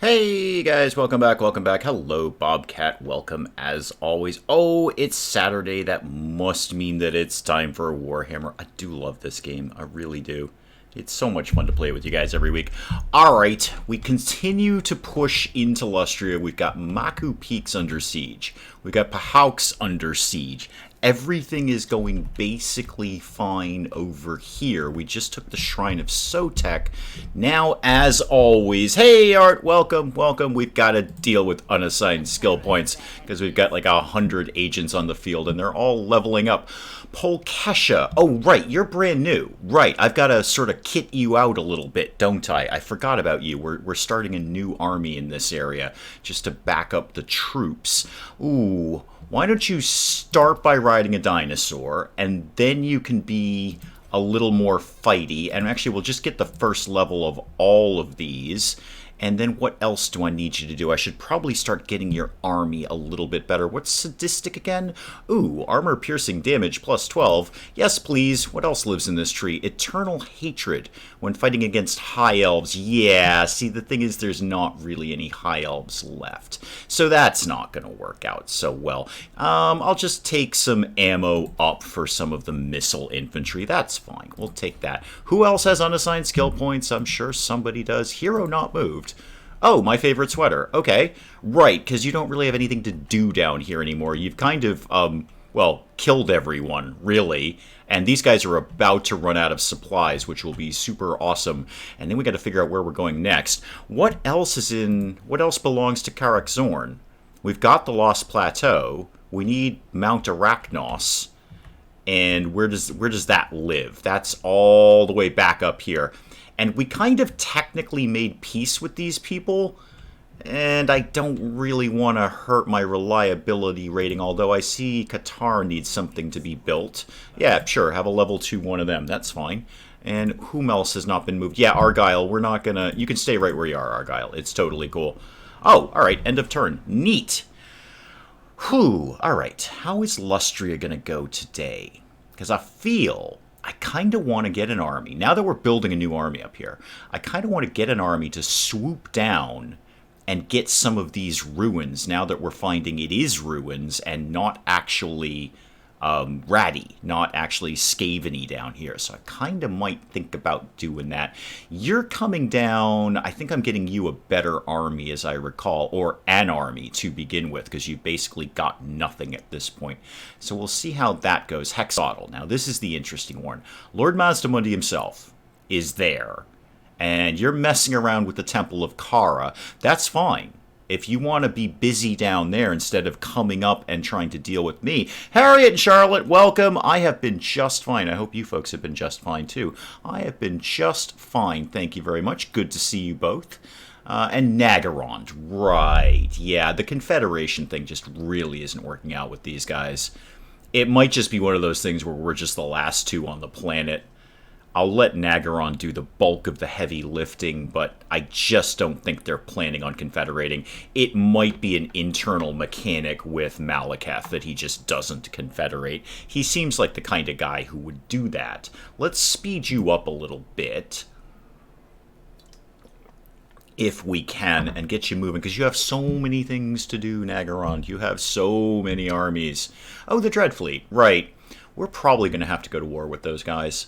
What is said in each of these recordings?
Hey guys, welcome back, welcome back. Hello, Bobcat, welcome as always. Oh, it's Saturday. That must mean that it's time for Warhammer. I do love this game. I really do. It's so much fun to play with you guys every week. Alright, we continue to push into Lustria. We've got Maku Peaks under siege. We've got Pahauks under siege. Everything is going basically fine over here. We just took the Shrine of Sotek. Now, as always, hey Art, welcome, welcome. We've got to deal with unassigned skill points because we've got like 100 agents on the field and they're all leveling up. Polkesha, oh right, you're brand new. Right, I've got to sort of kit you out a little bit, don't I? I forgot about you. We're starting a new army in this area just to back up the troops. Ooh. Why don't you start by riding a dinosaur, and then you can be a little more fighty, and actually we'll just get the first level of all of these, and then what else do I need you to do? I should probably start getting your army a little bit better. What's sadistic again? Ooh, armor piercing damage plus 12. Yes, please. What else lives in this tree? Eternal hatred when fighting against high elves. Yeah, see, the thing is there's not really any high elves left. So that's not going to work out so well. I'll just take some ammo up for some of the missile infantry. That's fine. We'll take that. Who else has unassigned skill points? I'm sure somebody does. Hero not moved. Oh, my favorite sweater. Okay. Right, because you don't really have anything to do down here anymore. You've kind of, well, killed everyone, really. And these guys are about to run out of supplies, which will be super awesome. And then we got to figure out where we're going next. What else belongs to Karak Zorn? We've got the Lost Plateau. We need Mount Arachnos. And where does that live? That's all the way back up here. And we kind of technically made peace with these people, and I don't really want to hurt my reliability rating, although I see Qatar needs something to be built. Yeah, sure, have a level 2 one of them, that's fine. And whom else has not been moved? Yeah, Argyle, we're not gonna... You can stay right where you are, Argyle. It's totally cool. Oh, alright, end of turn. Neat. Whew, alright. How is Lustria gonna go today? Because I kind of want to get an army. Now that we're building a new army up here, I kind of want to get an army to swoop down and get some of these ruins now that we're finding it is ruins and not actually ratty, not actually scaveny down here. So I kind of might think about doing that. You're coming down. I think I'm getting you a better army, as I recall, or an army to begin with, because you've basically got nothing at this point. So we'll see how that goes. Hexotl. Now, this is the interesting one. Lord Mazdamundi himself is there, and you're messing around with the Temple of Kara. That's fine. If you want to be busy down there instead of coming up and trying to deal with me. Harriet and Charlotte, welcome. I have been just fine. I hope you folks have been just fine, too. I have been just fine. Thank you very much. Good to see you both. And Nagarond, right. Yeah, the Confederation thing just really isn't working out with these guys. It might just be one of those things where we're just the last two on the planet. I'll let Nagaron do the bulk of the heavy lifting, but I just don't think they're planning on confederating. It might be an internal mechanic with Malekith that he just doesn't confederate. He seems like the kind of guy who would do that. Let's speed you up a little bit, if we can, and get you moving, because you have so many things to do, Nagaron. You have so many armies. Oh, the Dreadfleet, right. We're probably going to have to go to war with those guys.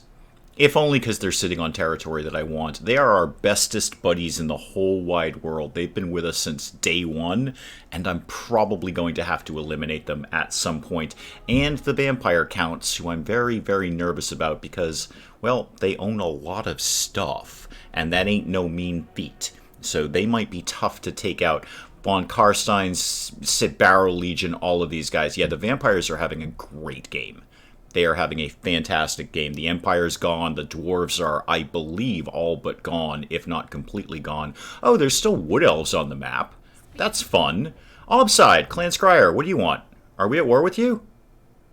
If only because they're sitting on territory that I want. They are our bestest buddies in the whole wide world. They've been with us since day one, and I'm probably going to have to eliminate them at some point. And the vampire counts, who I'm very, very nervous about because, well, they own a lot of stuff, and that ain't no mean feat. So they might be tough to take out. Von Karstein's Sit Barrow Legion, all of these guys. Yeah, the vampires are having a great game. They are having a fantastic game. The Empire's gone. The Dwarves are, I believe, all but gone, if not completely gone. Oh, there's still Wood Elves on the map. That's fun. Obside, Clan Scryer, what do you want? Are we at war with you?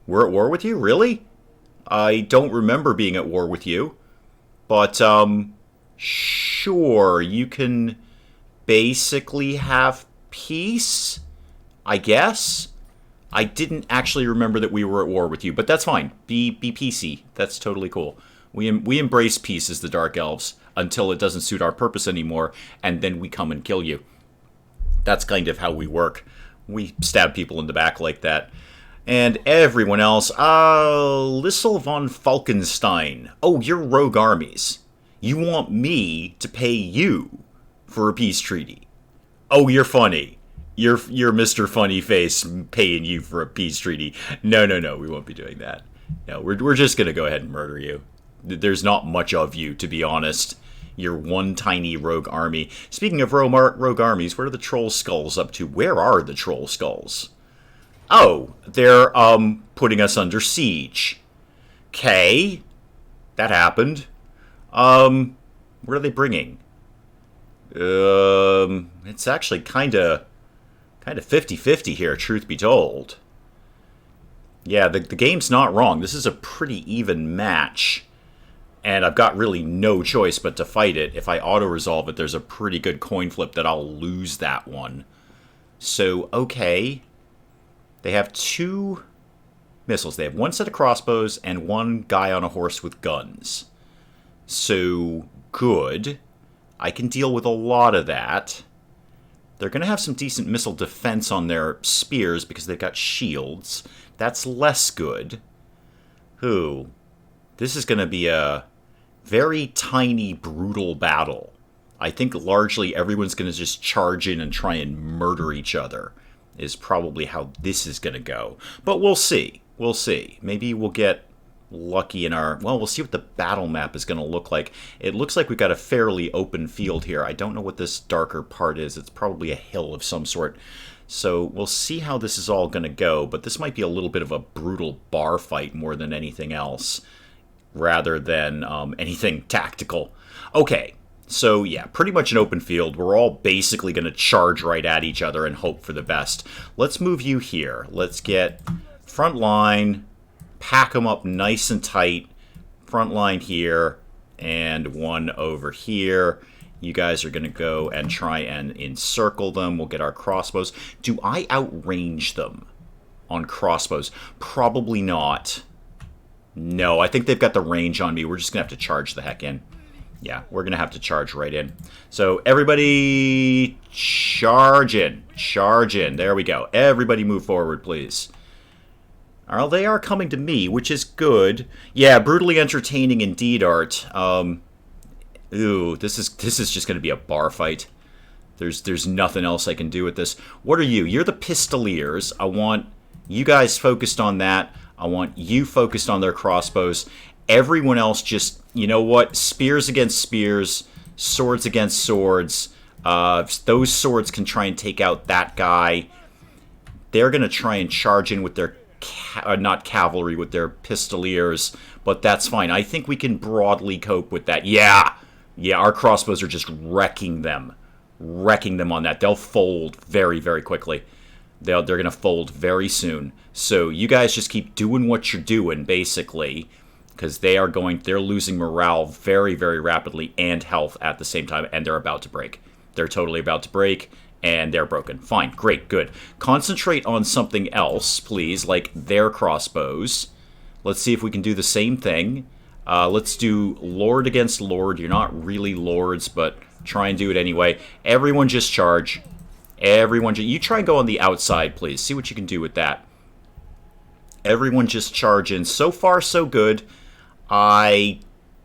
We're at war with you? Really? I don't remember being at war with you. But, sure, you can basically have peace, I guess? I didn't actually remember that we were at war with you, but that's fine. Be PC. That's totally cool. We embrace peace as the Dark Elves until it doesn't suit our purpose anymore, and then we come and kill you. That's kind of how we work. We stab people in the back like that. And everyone else, Lissel von Falkenstein. Oh, you're rogue armies. You want me to pay you for a peace treaty. Oh, you're funny. You're Mr. Funny Face paying you for a peace treaty. No, we won't be doing that. No, we're just going to go ahead and murder you. There's not much of you, to be honest. You're one tiny rogue army. Speaking of rogue armies, what are the troll skulls up to? Where are the troll skulls? Oh, they're putting us under siege. Okay, that happened. What are they bringing? It's actually kind of 50-50 here, truth be told. Yeah, the game's not wrong. This is a pretty even match. And I've got really no choice but to fight it. If I auto-resolve it, there's a pretty good coin flip that I'll lose that one. So, okay. They have 2 missiles. They have 1 set of crossbows and 1 guy on a horse with guns. So, good. I can deal with a lot of that. They're going to have some decent missile defense on their spears because they've got shields. That's less good. Ooh. This is going to be a very tiny, brutal battle. I think largely everyone's going to just charge in and try and murder each other is probably how this is going to go. But we'll see. We'll see. Maybe we'll get lucky in our... Well, we'll see what the battle map is going to look like. It looks like we've got a fairly open field here. I don't know what this darker part is. It's probably a hill of some sort. So we'll see how this is all going to go. But this might be a little bit of a brutal bar fight more than anything else, rather than anything tactical. Okay, so yeah, pretty much an open field. We're all basically going to charge right at each other and hope for the best. Let's move you here. Let's get front line, pack them up nice and tight. Front line here, and 1 over here. You guys are going to go and try and encircle them. We'll get our crossbows. Do I outrange them on crossbows? Probably not. No, I think they've got the range on me. We're just going to have to charge the heck in. Yeah, we're going to have to charge right in. So everybody charge in. Charge in. There we go. Everybody move forward, please. Well, they are coming to me, which is good. Yeah, brutally entertaining indeed, Art. Ooh, this is just going to be a bar fight. There's nothing else I can do with this. What are you? You're the Pistoliers. I want you guys focused on that. I want you focused on their crossbows. Everyone else just, you know what? Spears against spears, swords against swords. Those swords can try and take out that guy. They're going to try and charge in with their, not cavalry, with their Pistoliers. But that's fine. I think we can broadly cope with that. Yeah, our crossbows are just wrecking them. Wrecking them on that. They'll fold very, very quickly. They're going to fold very soon. So you guys just keep doing what you're doing, basically, because they're losing morale very, very rapidly and health at the same time, and they're about to break. They're totally about to break, and they're broken. Fine, great, good. Concentrate on something else, please, like their crossbows. Let's see if we can do the same thing. Let's do Lord against Lord. You're not really Lords, but try and do it anyway. Everyone just charge. You try and go on the outside, please. See what you can do with that. Everyone just charge in. So far, so good. Oh,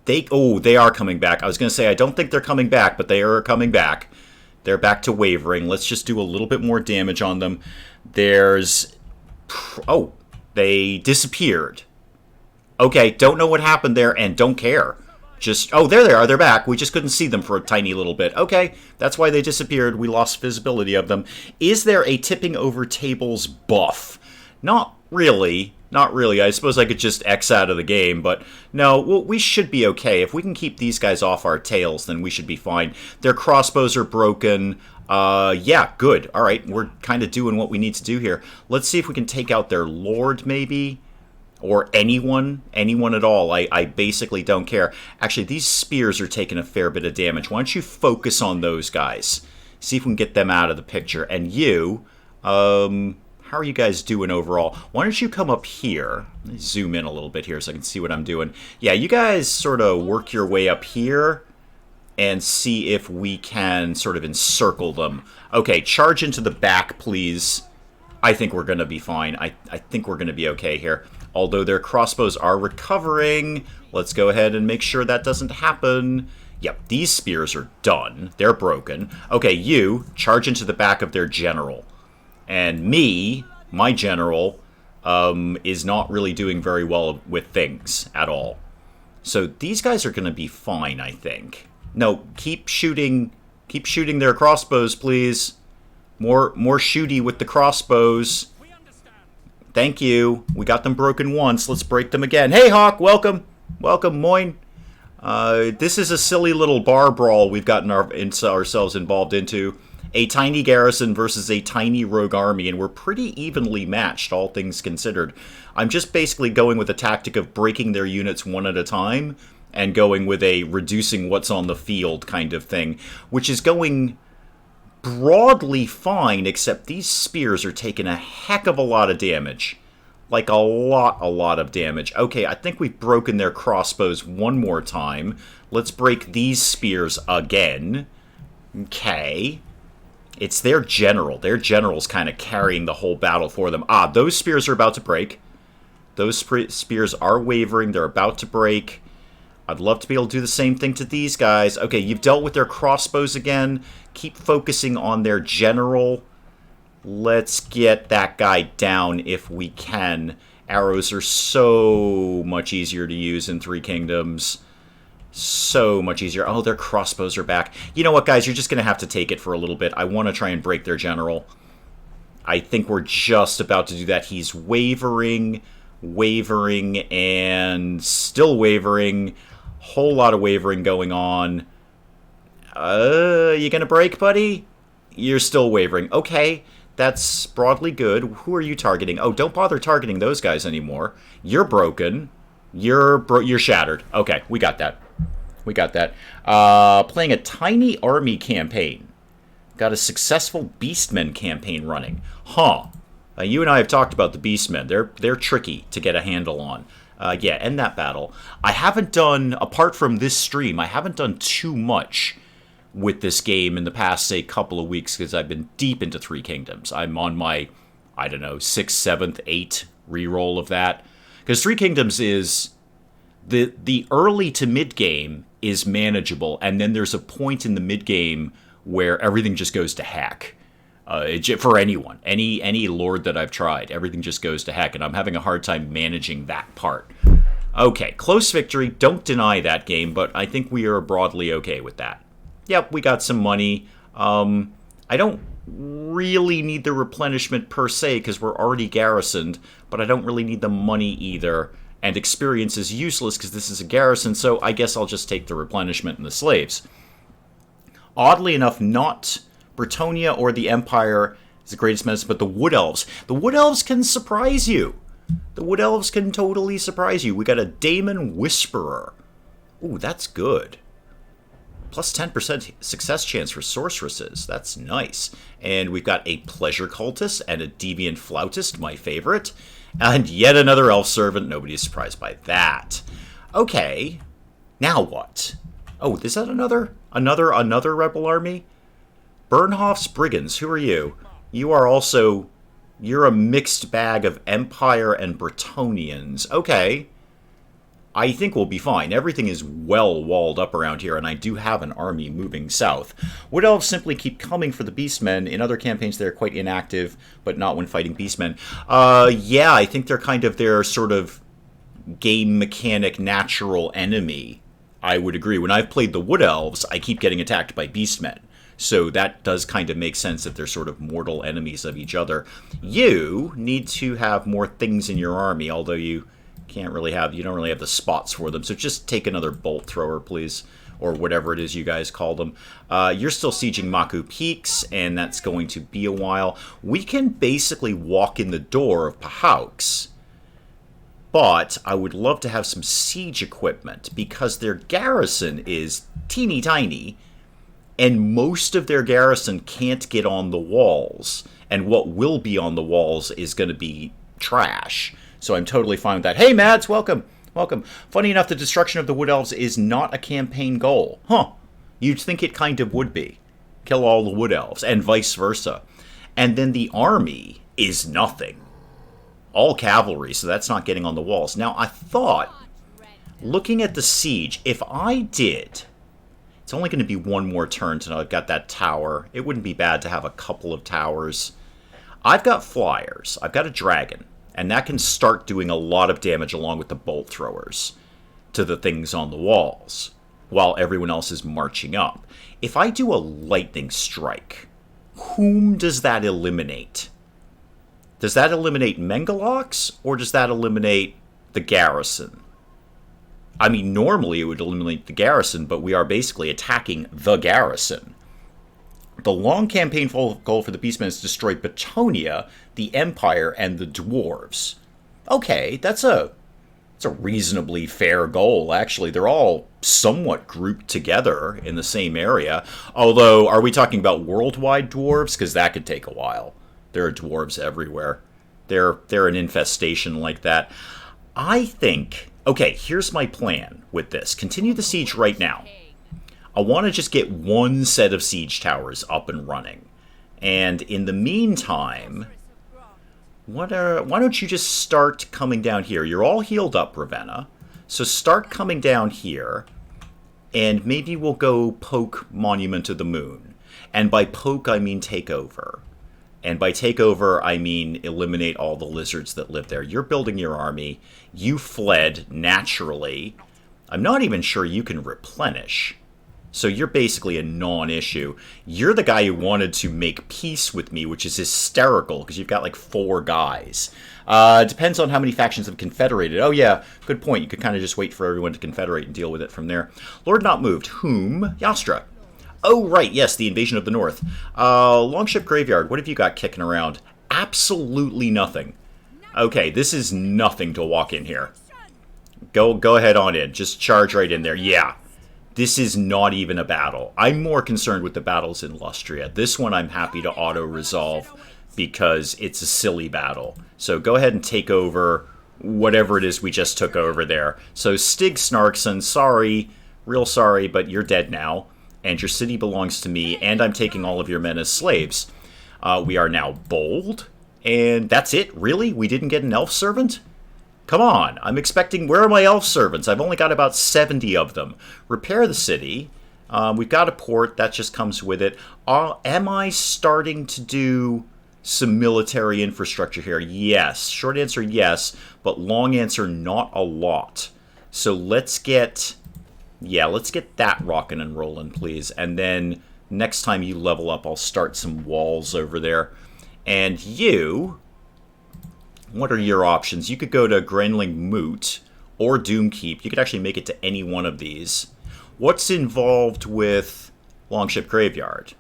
they are coming back. I was going to say, I don't think they're coming back, but they are coming back. They're back to wavering. Let's just do a little bit more damage on them. Oh, they disappeared. Okay, don't know what happened there and don't care. Oh, there they are. They're back. We just couldn't see them for a tiny little bit. Okay, that's why they disappeared. We lost visibility of them. Is there a tipping over tables buff? Not really. Not really. I suppose I could just X out of the game, but no, well, we should be okay. If we can keep these guys off our tails, then we should be fine. Their crossbows are broken. Yeah, good. All right, we're kind of doing what we need to do here. Let's see if we can take out their Lord, maybe. Or anyone at all. I basically don't care. Actually, these spears are taking a fair bit of damage. Why don't you focus on those guys? See if we can get them out of the picture. And you, how are you guys doing overall? Why don't you come up here? Let me zoom in a little bit here so I can see what I'm doing. Yeah, you guys sort of work your way up here. and see if we can sort of encircle them. Okay, charge into the back, please. I think we're going to be fine. I think we're going to be okay here. Although their crossbows are recovering, let's go ahead and make sure that doesn't happen. Yep, these spears are done. They're broken. Okay, you charge into the back of their general. And me, my general, is not really doing very well with things at all. So these guys are going to be fine, I think. No, keep shooting their crossbows, please. More shooty with the crossbows. Thank you. We got them broken once. Let's break them again. Hey, Hawk, welcome. Welcome, Moin. This is a silly little bar brawl we've gotten ourselves involved into. A tiny garrison versus a tiny rogue army, and we're pretty evenly matched, all things considered. I'm just basically going with a tactic of breaking their units one at a time, and going with a reducing what's on the field kind of thing, which is going broadly fine, except these spears are taking a heck of a lot of damage. Like a lot of damage. Okay, I think we've broken their crossbows one more time. Let's break these spears again. Okay. It's their general. Their general's kind of carrying the whole battle for them. Ah, those spears are about to break. Those spears are wavering. They're about to break. I'd love to be able to do the same thing to these guys. Okay, you've dealt with their crossbows again. Keep focusing on their general. Let's get that guy down if we can. Arrows are so much easier to use in Three Kingdoms. So much easier. Oh, their crossbows are back. You know what, guys? You're just going to have to take it for a little bit. I want to try and break their general. I think we're just about to do that. He's wavering, and still wavering. Whole lot of wavering going on. You going to break, buddy? You're still wavering. Okay. That's broadly good. Who are you targeting? Oh, don't bother targeting those guys anymore. You're broken. You're shattered. Okay, we got that. We got that. Playing a tiny army campaign. Got a successful Beastmen campaign running. Huh. You and I have talked about the Beastmen. They're tricky to get a handle on. Yeah, end that battle. I haven't done, apart from this stream, I haven't done too much with this game in the past, say, couple of weeks, because I've been deep into Three Kingdoms. I'm on my, I don't know, 6th, 7th, 8th reroll of that. Because Three Kingdoms is, the early to mid-game is manageable, and then there's a point in the mid-game where everything just goes to heck. For anyone, any lord that I've tried, everything just goes to heck, and I'm having a hard time managing that part. Okay, close victory, don't deny that game, but I think we are broadly okay with that. Yep, we got some money. I don't really need the replenishment per se because we're already garrisoned, but I don't really need the money either. And experience is useless because this is a garrison, so I guess I'll just take the replenishment and the slaves. Oddly enough, not Bretonnia or the Empire is the greatest medicine, but the Wood Elves. The Wood Elves can surprise you. The Wood Elves can totally surprise you. We got a Daemon Whisperer. Ooh, that's good. Plus 10% success chance for sorceresses. That's nice. And we've got a Pleasure Cultist and a Deviant Flautist, my favorite. And yet another Elf Servant. Nobody is surprised by that. Okay. Now what? Oh, is that another Rebel army? Bernhoff's Brigands. Who are you? You are also... You're a mixed bag of Empire and Bretonnians. Okay. I think we'll be fine. Everything is well walled up around here, and I do have an army moving south. Wood Elves simply keep coming for the Beastmen. In other campaigns, they're quite inactive, but not when fighting Beastmen. Yeah, I think they're kind of their sort of game mechanic natural enemy. I would agree. When I've played the Wood Elves, I keep getting attacked by Beastmen. So that does kind of make sense that they're sort of mortal enemies of each other. You need to have more things in your army, although you don't really have the spots for them. So just take another bolt thrower, please, or whatever it is you guys call them. You're still sieging Maku Peaks, and that's going to be a while. We can basically walk in the door of Pahaux, but I would love to have some siege equipment because their garrison is teeny tiny, and most of their garrison can't get on the walls, and what will be on the walls is going to be trash. So I'm totally fine with that. Hey, Mads, welcome. Welcome. Funny enough, the destruction of the Wood Elves is not a campaign goal. Huh. You'd think it kind of would be. Kill all the wood elves, and vice versa. And then the army is nothing. All cavalry, so that's not getting on the walls. Now, I thought, looking at the siege, if I did... It's only going to be one more turn until I've got that tower. It wouldn't be bad to have a couple of towers. I've got flyers. I've got a dragon. And that can start doing a lot of damage along with the bolt throwers to the things on the walls, while everyone else is marching up. If I do a lightning strike, whom does that eliminate? Does that eliminate Mengalox, or does that eliminate the garrison? I mean, normally it would eliminate the garrison, but we are basically attacking the garrison. The long campaign goal for the Beastmen is to destroy Batonia, the Empire, and the Dwarves. Okay, that's a reasonably fair goal, actually. They're all somewhat grouped together in the same area. Although, are we talking about worldwide dwarves? Because that could take a while. There are dwarves everywhere. They're an infestation like that. I think... Okay, here's my plan with this. Continue the siege right now. I want to just get one set of siege towers up and running. And in the meantime, why don't you just start coming down here? You're all healed up, Ravenna. So start coming down here, and maybe we'll go poke Monument of the Moon. And by poke, I mean take over. And by take over, I mean eliminate all the lizards that live there. You're building your army. You fled naturally. I'm not even sure you can replenish. So you're basically a non-issue. You're the guy who wanted to make peace with me, which is hysterical, because you've got like 4 guys. Depends on how many factions have confederated. Oh yeah, good point. You could kind of just wait for everyone to confederate and deal with it from there. Lord Not Moved. Whom? Yastra. Oh, right, yes, the invasion of the North. Longship Graveyard, what have you got kicking around? Absolutely nothing. Okay, this is nothing to walk in here. Go ahead on in. Just charge right in there. Yeah, this is not even a battle. I'm more concerned with the battles in Lustria. This one I'm happy to auto-resolve because it's a silly battle. So go ahead and take over whatever it is we just took over there. So Stig Snarkson, sorry, real sorry, but you're dead now. And your city belongs to me, and I'm taking all of your men as slaves. We are now bold, and that's it? Really? We didn't get an elf servant? Come on, I'm expecting... Where are my elf servants? I've only got about 70 of them. Repair the city. We've got a port. That just comes with it. Am I starting to do some military infrastructure here? Yes. Short answer, yes. But long answer, not a lot. So let's get... Yeah, let's get that rocking and rolling, please. And then next time you level up, I'll start some walls over there. And you... What are your options? You could go to Grenling Moot or Doomkeep. You could actually make it to any one of these. What's involved with Longship Graveyard?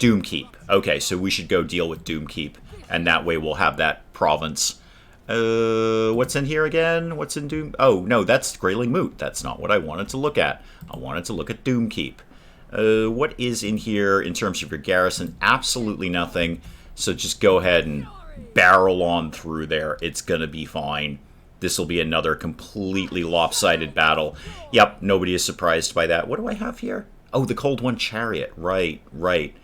Doomkeep. Okay, so we should go deal with Doomkeep. And that way we'll have that province. What's in here again? What's in Doom? Oh, no, that's Grayling Moot. That's not what I wanted to look at. I wanted to look at Doomkeep. What is in here in terms of your garrison? Absolutely nothing. So just go ahead and barrel on through there. It's gonna be fine. This will be another completely lopsided battle. Yep, nobody is surprised by that. What do I have here? Oh, the Cold One Chariot. Right, right.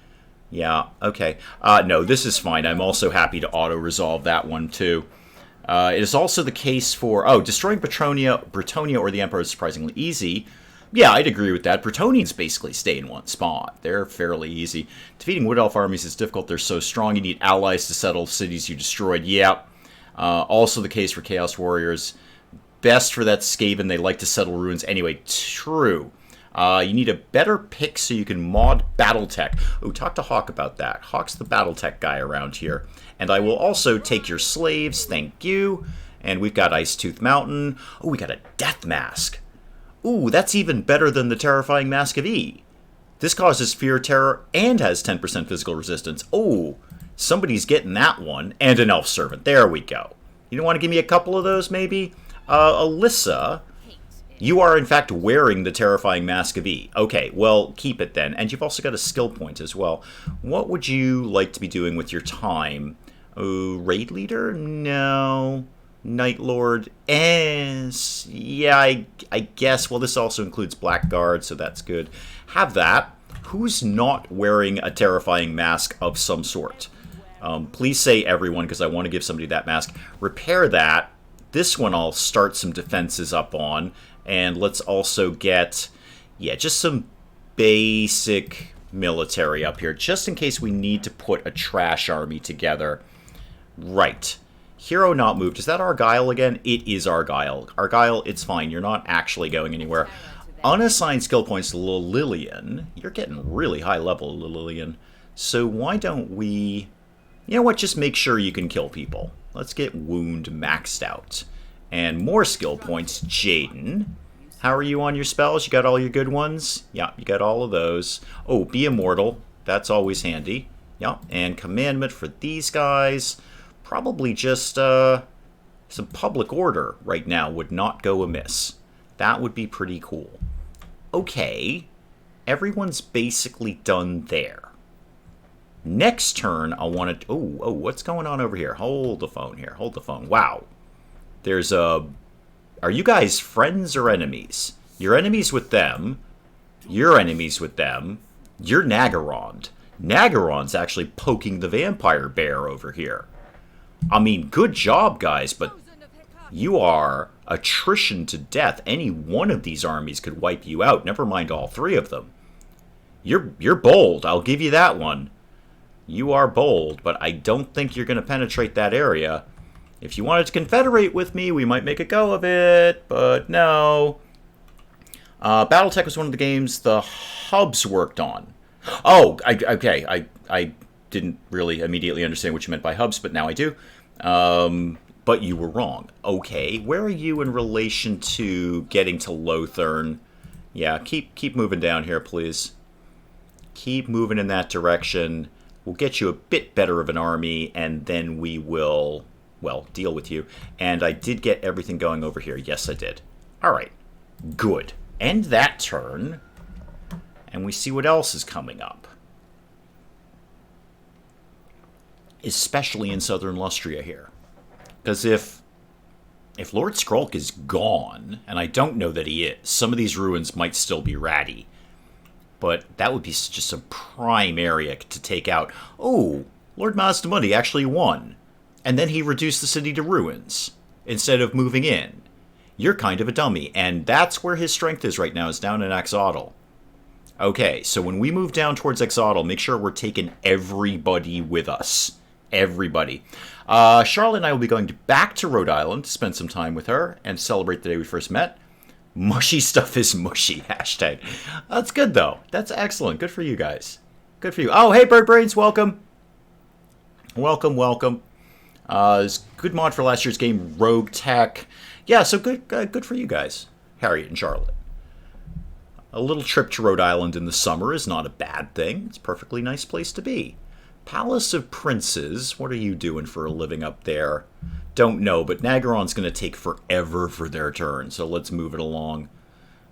Yeah, okay. No, this is fine. I'm also happy to auto-resolve that one, too. It is also the case for... Oh, destroying Bretonia or the Emperor is surprisingly easy. Yeah, I'd agree with that. Bretonians basically stay in one spot. They're fairly easy. Defeating Wood Elf armies is difficult. They're so strong. You need allies to settle cities you destroyed. Yeah. Also the case for Chaos Warriors. Best for that Skaven. They like to settle ruins. Anyway, true. You need a better pick so you can mod Battletech. Oh, talk to Hawk about that. Hawk's the Battletech guy around here. And I will also take your slaves. Thank you. And we've got Icetooth Mountain. Oh, we got a Death Mask. Ooh, that's even better than the Terrifying Mask of E. This causes fear, terror, and has 10% physical resistance. Oh, somebody's getting that one. And an Elf Servant. There we go. You don't want to give me a couple of those, maybe? Alyssa, you are, in fact, wearing the Terrifying Mask of E. Okay, well, keep it then. And you've also got a skill point as well. What would you like to be doing with your time? Oh, Raid Leader? No. Night Lord. Yeah, I guess. Well, this also includes Blackguard, so that's good. Have that. Who's not wearing a terrifying mask of some sort? Please say everyone, because I want to give somebody that mask. Repair that. This one I'll start some defenses up on. And let's also get, yeah, just some basic military up here, just in case we need to put a trash army together. Right. Hero not moved. Is that Argyle again? It is Argyle. Argyle, it's fine. You're not actually going anywhere. Unassigned skill points to Lillian. You're getting really high level, Lillian. So why don't we... You know what? Just make sure you can kill people. Let's get Wound maxed out. And more skill points. Jaden. How are you on your spells? You got all your good ones? Yeah, you got all of those. Oh, be immortal. That's always handy. Yeah, and commandment for these guys. Probably just some public order right now would not go amiss. That would be pretty cool. Okay, everyone's basically done there. Next turn, I want to... Oh, what's going on over here? Hold the phone here. Hold the phone. Wow. There's a... Are you guys friends or enemies? You're enemies with them. You're enemies with them. You're Naggarond. Naggarond's actually poking the vampire bear over here. I mean, good job, guys, but you are attrition to death. Any one of these armies could wipe you out, never mind all three of them. You're bold, I'll give you that one. You are bold, but I don't think you're going to penetrate that area. If you wanted to confederate with me, we might make a go of it, but no. Battletech was one of the games the hubs worked on. Oh, okay, I didn't really immediately understand what you meant by hubs, but now I do. But you were wrong. Okay, where are you in relation to getting to Lothern? Yeah, keep moving down here, please. Keep moving in that direction. We'll get you a bit better of an army, and then we will, well, deal with you. And I did get everything going over here. Yes, I did. All right, good. End that turn, and we see what else is coming up. Especially in Southern Lustria here. Because if Lord Skrulk is gone, and I don't know that he is, some of these ruins might still be ratty. But that would be just a prime area to take out. Oh, Lord Mazdamundi actually won. And then he reduced the city to ruins instead of moving in. You're kind of a dummy, and that's where his strength is right now, is down in Axodal. Okay, so when we move down towards Axodal, make sure we're taking everybody with us. Everybody. Charlotte and I will be going back to Rhode Island to spend some time with her and celebrate the day we first met. Mushy stuff is mushy, hashtag. That's good, though. That's excellent. Good for you guys. Good for you. Oh, hey, Bird Brains, welcome. Welcome, welcome. It's good mod for last year's game, Rogue Tech. Yeah, so good for you guys, Harriet and Charlotte. A little trip to Rhode Island in the summer is not a bad thing. It's a perfectly nice place to be. Palace of Princes, what are you doing for a living up there? Don't know, but Naggarond's going to take forever for their turn, so let's move it along.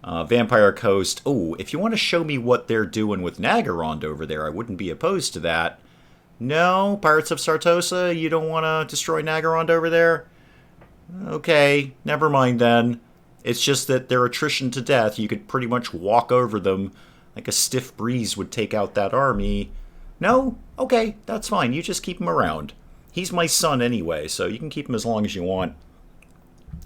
Vampire Coast. Oh, if you want to show me what they're doing with Naggarond over there, I wouldn't be opposed to that. No? Pirates of Sartosa, you don't want to destroy Naggarond over there? Okay, never mind then. It's just that their attrition to death, you could pretty much walk over them like a stiff breeze would take out that army. No? Okay, that's fine. You just keep him around. He's my son anyway, so you can keep him as long as you want.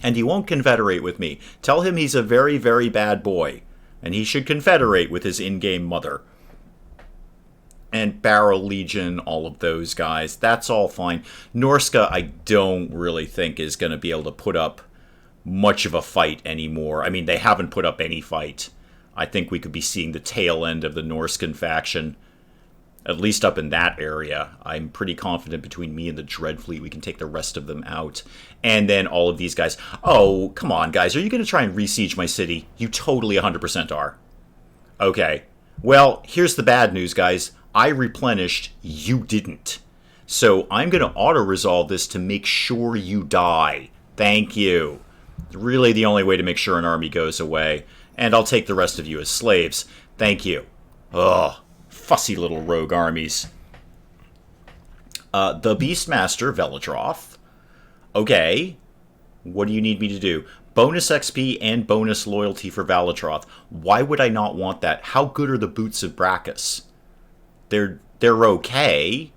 And he won't confederate with me. Tell him he's a very, very bad boy, and he should confederate with his in-game mother. And Barrow Legion, all of those guys, that's all fine. Norska, I don't really think is going to be able to put up much of a fight anymore. I mean, they haven't put up any fight. I think we could be seeing the tail end of the Norskan faction. At least up in that area. I'm pretty confident between me and the Dreadfleet we can take the rest of them out. And then all of these guys. Oh, come on, guys. Are you going to try and re-siege my city? You totally 100% are. Okay. Well, here's the bad news, guys. I replenished. You didn't. So I'm going to auto-resolve this to make sure you die. Thank you. Really the only way to make sure an army goes away. And I'll take the rest of you as slaves. Thank you. Ugh. Fussy little rogue armies. The Beastmaster, Veladroth. Okay. What do you need me to do? Bonus XP and bonus loyalty for Valatroth. Why would I not want that? How good are the Boots of Brachus? They're okay.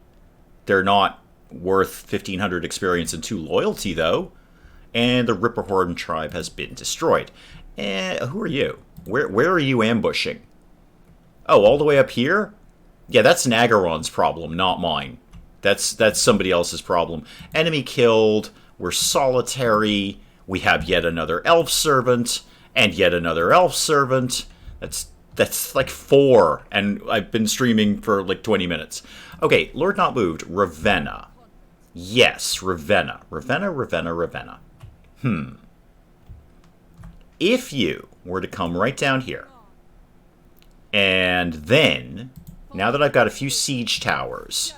They're not worth 1,500 experience and 2 loyalty, though. And the Ripperhorn tribe has been destroyed. Who are you? Where are you ambushing? Oh, all the way up here? Yeah, that's Nagaron's problem, not mine. That's somebody else's problem. Enemy killed. We're solitary. We have yet another elf servant. And yet another elf servant. That's like 4. And I've been streaming for like 20 minutes. Okay, Lord Not Moved. Ravenna. Yes, Ravenna. Ravenna. If you were to come right down here, and then, now that I've got a few siege towers,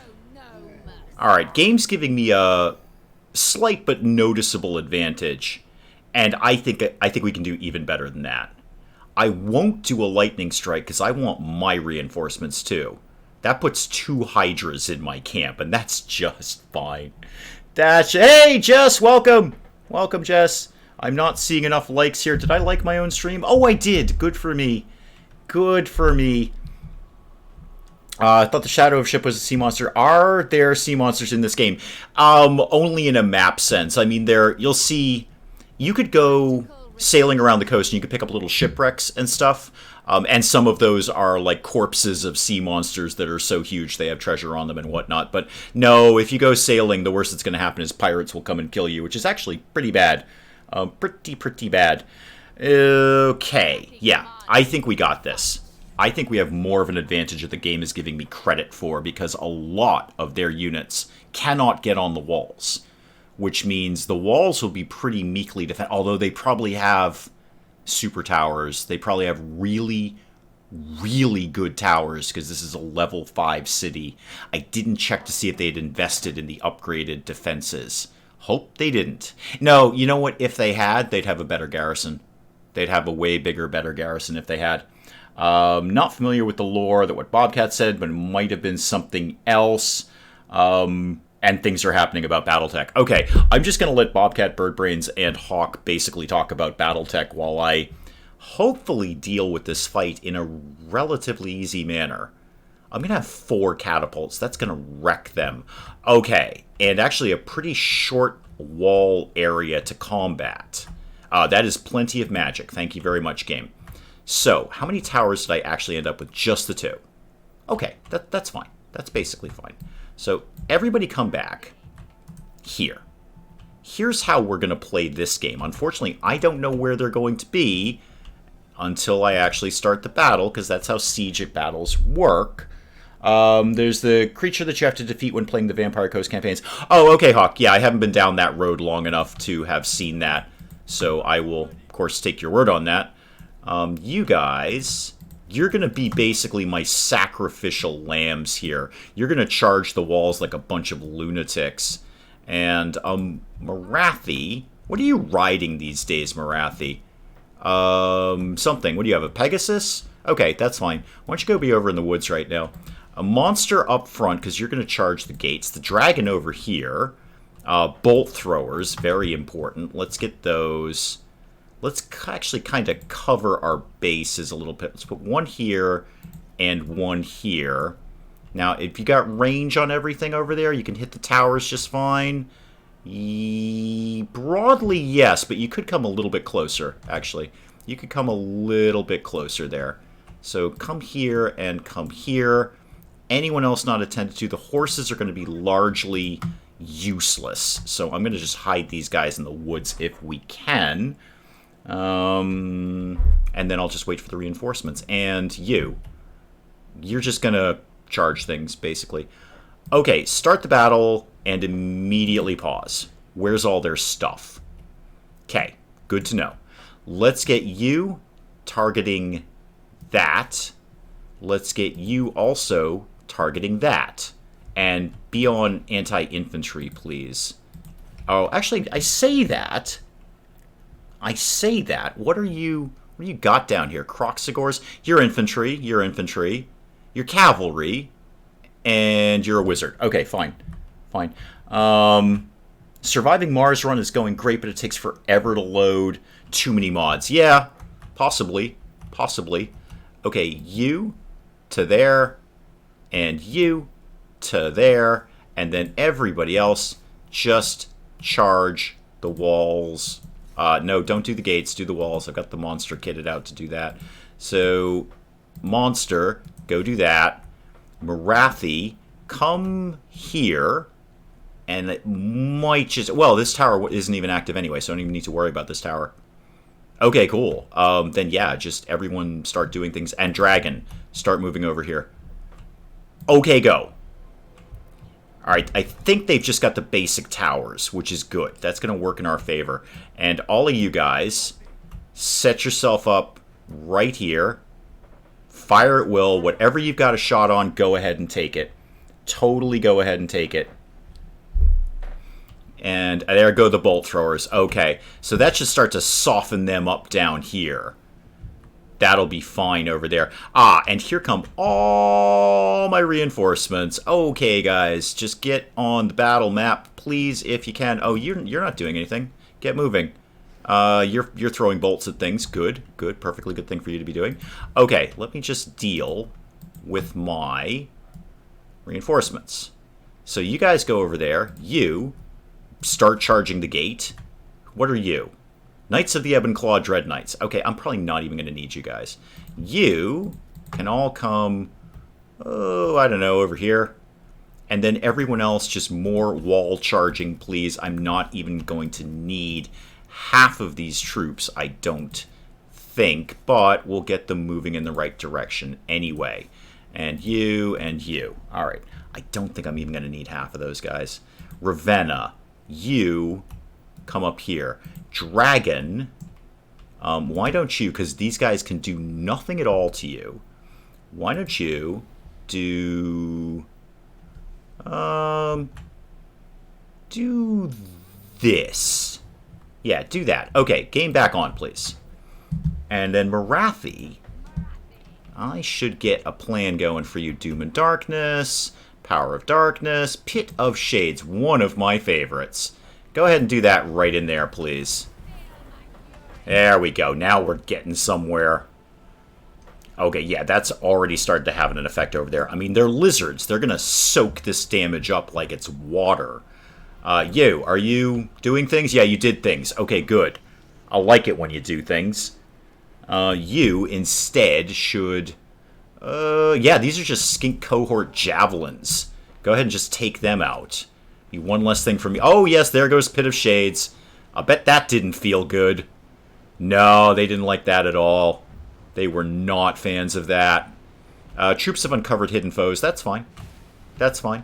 alright, game's giving me a slight but noticeable advantage, and I think we can do even better than that. I won't do a lightning strike because I want my reinforcements too. That puts 2 Hydras in my camp, and that's just fine. Hey, Jess, welcome! Welcome, Jess. I'm not seeing enough likes here. Did I like my own stream? Oh, I did. Good for me. Good for me. I thought the Shadow of Ship was a sea monster. Are there sea monsters in this game? Only in a map sense. I mean, you'll see... You could go sailing around the coast and you could pick up little shipwrecks and stuff. And some of those are like corpses of sea monsters that are so huge they have treasure on them and whatnot. But no, if you go sailing, the worst that's going to happen is pirates will come and kill you, which is actually pretty bad. Pretty bad. Okay, yeah, I think we got this. I think we have more of an advantage that the game is giving me credit for because a lot of their units cannot get on the walls, which means the walls will be pretty meekly defended, although they probably have super towers. They probably have really, really good towers because this is a level 5 city. I didn't check to see if they had invested in the upgraded defenses. Hope they didn't. No, you know what? If they had, they'd have a better garrison. They'd have a way bigger, better garrison if they had. Not familiar with the lore that what Bobcat said, but it might have been something else. And things are happening about Battletech. Okay, I'm just going to let Bobcat, Birdbrains, and Hawk basically talk about Battletech while I hopefully deal with this fight in a relatively easy manner. I'm going to have 4 catapults. That's going to wreck them. Okay, and actually a pretty short wall area to combat. That is plenty of magic. Thank you very much, game. So, how many towers did I actually end up with? Just the 2. Okay, that's fine. That's basically fine. So, everybody come back here. Here's how we're going to play this game. Unfortunately, I don't know where they're going to be until I actually start the battle, because that's how siege battles work. There's the creature that you have to defeat when playing the Vampire Coast campaigns. Oh, okay, Hawk. Yeah, I haven't been down that road long enough to have seen that. So I will, of course, take your word on that. You guys, you're going to be basically my sacrificial lambs here. You're going to charge the walls like a bunch of lunatics. And, Marathi, what are you riding these days, Marathi? Something. What do you have, a Pegasus? Okay, that's fine. Why don't you go be over in the woods right now? A monster up front, because you're going to charge the gates. The dragon over here. Bolt throwers, very important. Let's get those. Let's actually kind of cover our bases a little bit. Let's put 1 here and 1 here. Now, if you got range on everything over there, you can hit the towers just fine. Broadly, yes, but you could come a little bit closer, actually. You could come a little bit closer there. So come here and come here. Anyone else not attended to? The horses are going to be largely useless. So I'm going to just hide these guys in the woods if we can. And then I'll just wait for the reinforcements. And you're just going to charge things, basically. Okay, start the battle and immediately pause. Where's all their stuff? Okay, good to know. Let's get you targeting that. Let's get you also targeting that. And be on anti-infantry, please. Oh, actually, I say that. What are you got down here? Croxigors? You're infantry. You're infantry. You're cavalry. And you're a wizard. Okay, fine. Fine. Surviving Mars run is going great, but it takes forever to load. Too many mods. Yeah, possibly. Possibly. Okay, you to there, and you to there, and then everybody else just charge the walls. No, don't do the gates, do the walls. I've got the monster kitted out to do that. So, monster, go do that. Morathi, come here. And it might just... Well, this tower isn't even active anyway, so I don't even need to worry about this tower. Okay, cool. Then, yeah, just everyone start doing things. And Dragon, start moving over here. Okay, go. Alright, I think they've just got the basic towers, which is good. That's going to work in our favor. And all of you guys, set yourself up right here. Fire at will. Whatever you've got a shot on, go ahead and take it. Totally go ahead and take it. And there go the bolt throwers. Okay, so that should start to soften them up down here. That'll be fine over there. Ah, and here come all my reinforcements. Okay, guys, just get on the battle map, please, if you can. Oh, you're not doing anything. Get moving. You're throwing bolts at things. Good, good, perfectly good thing for you to be doing. Okay, let me just deal with my reinforcements. So you guys go over there. You start charging the gate. What are you? Knights of the Ebon Claw Dread Knights. Okay, I'm probably not even going to need you guys. You can all come, oh, I don't know, over here. And then everyone else, just more wall charging, please. I'm not even going to need half of these troops, I don't think. But we'll get them moving in the right direction anyway. And you, and you. All right. I don't think I'm even going to need half of those guys. Ravenna. You come up here. Dragon, why don't you, because these guys can do nothing at all to you, why don't you do this. Yeah, do that. Okay, game back on, please. And then Morathi, I should get a plan going for you. Doom and Darkness, Power of Darkness, Pit of Shades, one of my favorites. Go ahead and do that right in there, please. There we go. Now we're getting somewhere. Okay, yeah, that's already started to have an effect over there. I mean, they're lizards. They're going to soak this damage up like it's water. You, are you doing things? Yeah, you did things. Okay, good. I like it when you do things. You, instead, should... yeah, these are just skink cohort javelins. Go ahead and just take them out. Be one less thing for me. Oh, yes, there goes Pit of Shades. I bet that didn't feel good. No, they didn't like that at all. They were not fans of that. Troops have uncovered hidden foes. That's fine. That's fine.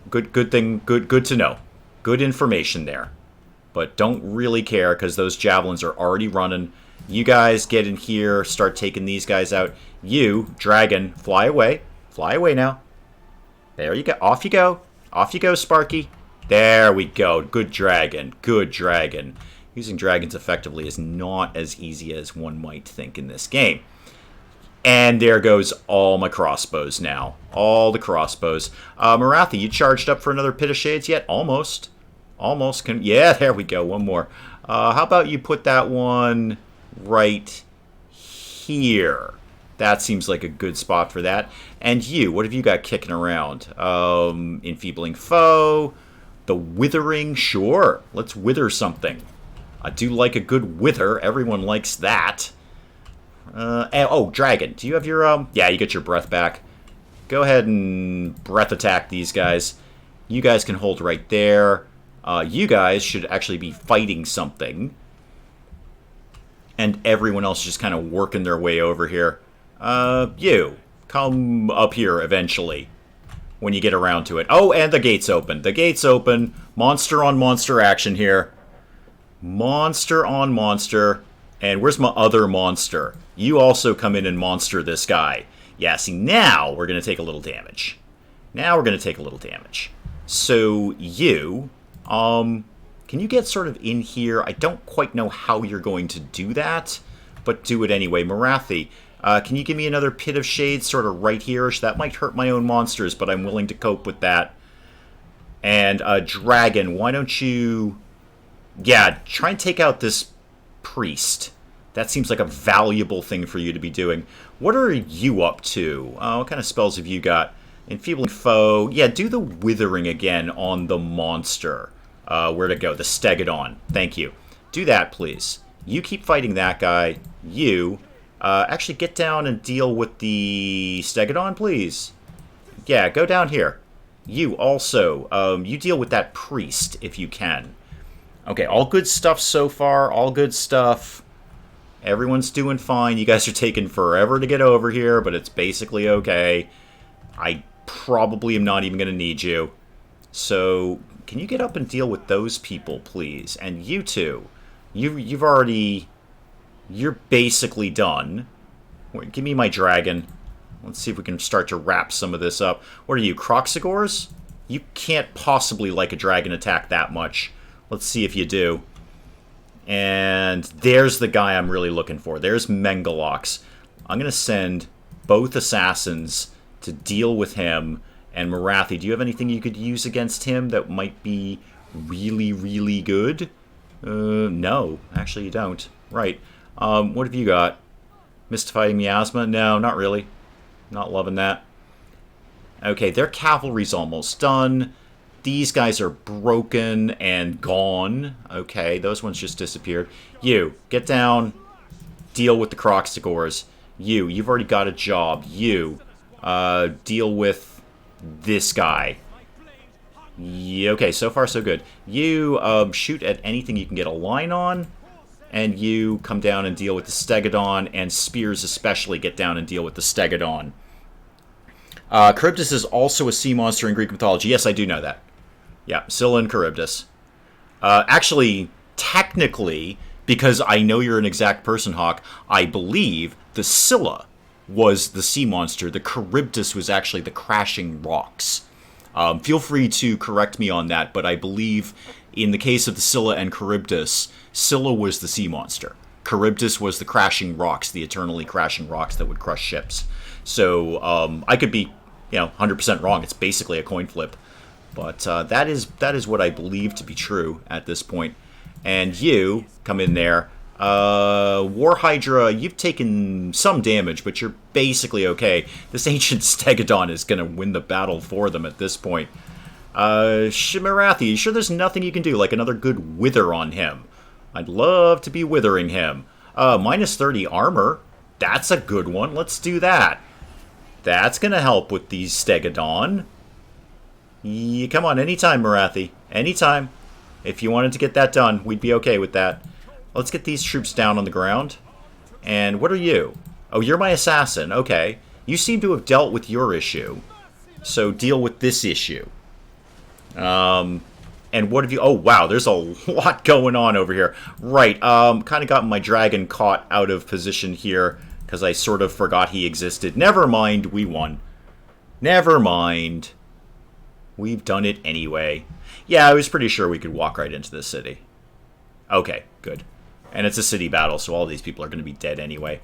Good thing. Good to know. Good information there. But don't really care because those javelins are already running. You guys get in here. Start taking these guys out. You, Dragon, fly away. Fly away now. There you go. Off you go. Off you go, Sparky. There we go. Good Dragon. Good Dragon. Using dragons effectively is not as easy as one might think in this game. And there goes all my crossbows now. All the crossbows. Morathi, you charged up for another Pit of Shades yet? Almost. Almost. Yeah, there we go. One more. How about you put that one right here? That seems like a good spot for that. And you, what have you got kicking around? Enfeebling Foe. The Withering, sure. Let's wither something. I do like a good wither. Everyone likes that. Oh, Dragon. Do you have your, yeah, you get your breath back. Go ahead and breath attack these guys. You guys can hold right there. You guys should actually be fighting something. And everyone else just kind of working their way over here. You, come up here eventually. When you get around to it. Oh, and the gate's open. The gate's open. Monster on monster action here. Monster on monster. And where's my other monster? You also come in and monster this guy. Yeah, see, now we're going to take a little damage. Now we're going to take a little damage. So, you, can you get sort of in here? I don't quite know how you're going to do that, but do it anyway. Morathi, can you give me another Pit of Shades sort of right here? That might hurt my own monsters, but I'm willing to cope with that. And Dragon, why don't you... Yeah, try and take out this priest. That seems like a valuable thing for you to be doing. What are you up to? What kind of spells have you got? Enfeebling foe. Yeah, do the withering again on the monster. Where to go? The Stegodon. Thank you. Do that, please. You keep fighting that guy. You. Actually, get down and deal with the Stegodon, please. Yeah, go down here. You also. You deal with that priest, if you can. Okay, all good stuff so far. All good stuff. Everyone's doing fine. You guys are taking forever to get over here, but it's basically okay. I probably am not even going to need you. So, can you get up and deal with those people, please? And you two. You've already... You're basically done. Wait, give me my dragon. Let's see if we can start to wrap some of this up. What are you, Croxigors? You can't possibly like a dragon attack that much. Let's see if you do. And there's the guy I'm really looking for. There's Mengalox. I'm going to send both assassins to deal with him. And Morathi, do you have anything you could use against him that might be really, really good? No, actually you don't. Right. What have you got? Mystifying Miasma? No, not really. Not loving that. Okay, their cavalry's almost done. These guys are broken and gone. Okay, those ones just disappeared. You, get down. Deal with the Croxigors. You've already got a job. You, deal with this guy. Yeah, okay, so far so good. You, shoot at anything you can get a line on. And you come down and deal with the Stegodon. And Spears especially get down and deal with the Stegodon. Charybdis is also a sea monster in Greek mythology. Yes, I do know that. Yeah, Scylla and Charybdis. Actually, technically, because I know you're an exact person, Hawk, I believe the Scylla was the sea monster. The Charybdis was actually the crashing rocks. Feel free to correct me on that, but I believe in the case of the Scylla and Charybdis, Scylla was the sea monster. Charybdis was the crashing rocks, the eternally crashing rocks that would crush ships. So I could be, 100% wrong. It's basically a coin flip. But that is what I believe to be true at this point. And you come in there. War Hydra, you've taken some damage, but you're basically okay. This ancient Stegodon is going to win the battle for them at this point. Shimarathi, you sure there's nothing you can do? Like another good wither on him. I'd love to be withering him. Minus 30 armor. That's a good one. Let's do that. That's going to help with these Stegodon. Yeah, come on, anytime, Morathi. Anytime. If you wanted to get that done, we'd be okay with that. Let's get these troops down on the ground. And what are you? Oh, you're my assassin. Okay. You seem to have dealt with your issue. So deal with this issue. And what have you... Oh, wow, there's a lot going on over here. Right, kind of got my dragon caught out of position here because I sort of forgot he existed. Never mind, we won. Never mind. We've done it anyway. Yeah, I was pretty sure we could walk right into this city. Okay, good. And it's a city battle, so all these people are going to be dead anyway.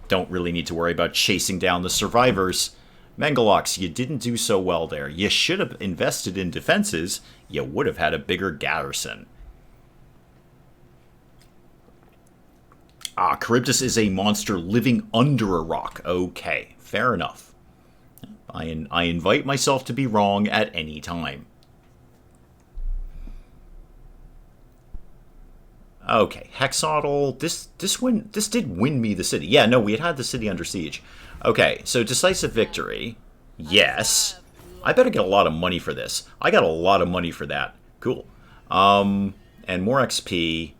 Don't really need to worry about chasing down the survivors. Mengalox, you didn't do so well there. You should have invested in defenses. You would have had a bigger garrison. Charybdis is a monster living under a rock. Okay, fair enough. I invite myself to be wrong at any time. Okay, Hexodal. This did win me the city. Yeah, no, we had the city under siege. Okay, so decisive victory. Yes. I better get a lot of money for this. I got a lot of money for that. Cool. And more XP.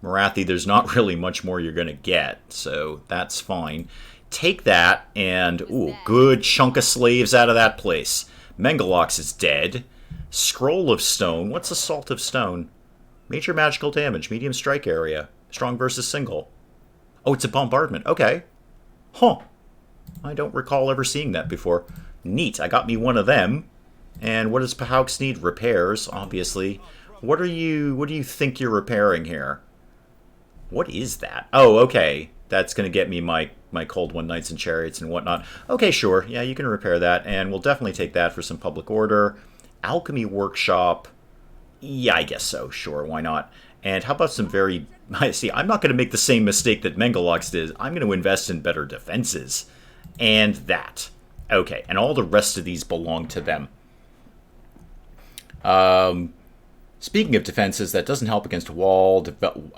Morathi, there's not really much more you're going to get, so that's fine. Take that, and, ooh, good chunk of slaves out of that place. Mengalox is dead. Scroll of Stone. What's Assault of Stone? Major magical damage, medium strike area. Strong versus single. Oh, it's a bombardment. Okay. Huh. I don't recall ever seeing that before. Neat. I got me one of them. And what does Pahaux need? Repairs, obviously. What do you think you're repairing here? What is that? Oh, okay. That's going to get me my Cold One Knights and Chariots and whatnot. Okay, sure. Yeah, you can repair that. And we'll definitely take that for some public order. Alchemy Workshop. Yeah, I guess so. Sure, why not? And how about some very... See, I'm not going to make the same mistake that Mengelox did. I'm going to invest in better defenses. And that. Okay, and all the rest of these belong to them. Speaking of defenses, that doesn't help against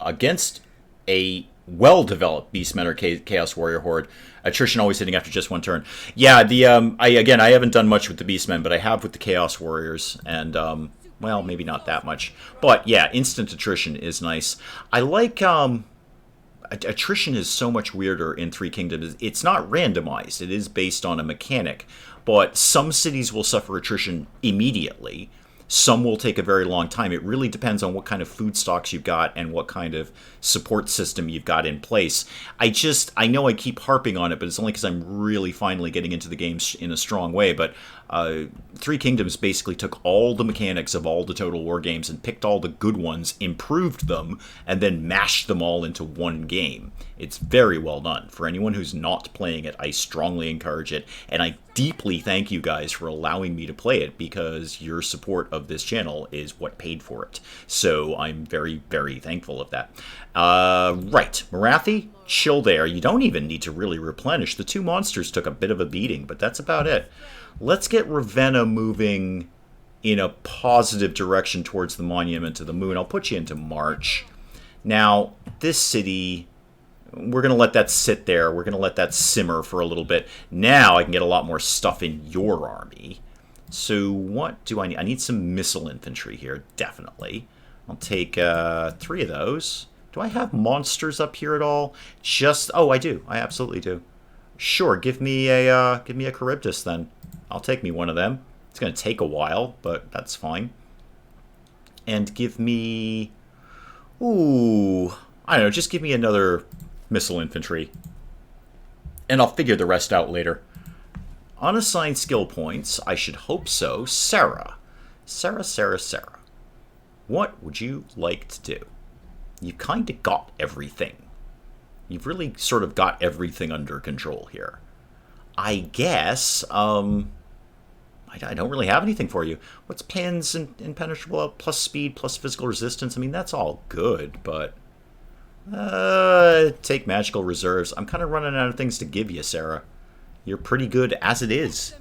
against a well-developed Beastmen or Chaos Warrior Horde. Attrition always hitting after just one turn. Yeah, I haven't done much with the Beastmen, but I have with the Chaos Warriors, and well, maybe not that much. But yeah, instant attrition is nice. I like attrition is so much weirder in Three Kingdoms. It's not randomized. It is based on a mechanic, but some cities will suffer attrition immediately. Some will take a very long time. It really depends on what kind of food stocks you've got and what kind of support system you've got in place. I know I keep harping on it, but it's only because I'm really finally getting into the game in a strong way. But Three Kingdoms basically took all the mechanics of all the Total War games and picked all the good ones, improved them, and then mashed them all into one game. It's very well done. For anyone who's not playing it, I strongly encourage it, and I deeply thank you guys for allowing me to play it, because your support of this channel is what paid for it. So I'm very, very thankful of that. Right, Marathi, chill there. You don't even need to really replenish. The two monsters took a bit of a beating, but that's about it. Let's get Ravenna moving in a positive direction towards the Monument to the Moon. I'll put you into March. Now, this city, we're going to let that sit there. We're going to let that simmer for a little bit. Now I can get a lot more stuff in your army. So what do I need? I need some missile infantry here, definitely. I'll take 3 of those. Do I have monsters up here at all? Oh, I do. I absolutely do. Sure, give me a Charybdis then. I'll take me one of them. It's going to take a while, but that's fine. And give me... Ooh, I don't know, just give me another missile infantry. And I'll figure the rest out later. Unassigned skill points, I should hope so. Sarah. Sarah. What would you like to do? You kind of got everything. You've really sort of got everything under control here. I guess, I don't really have anything for you. What's Pan's impenetrable plus speed plus physical resistance? I mean, that's all good, but... take magical reserves. I'm kind of running out of things to give you, Sarah. You're pretty good as it is.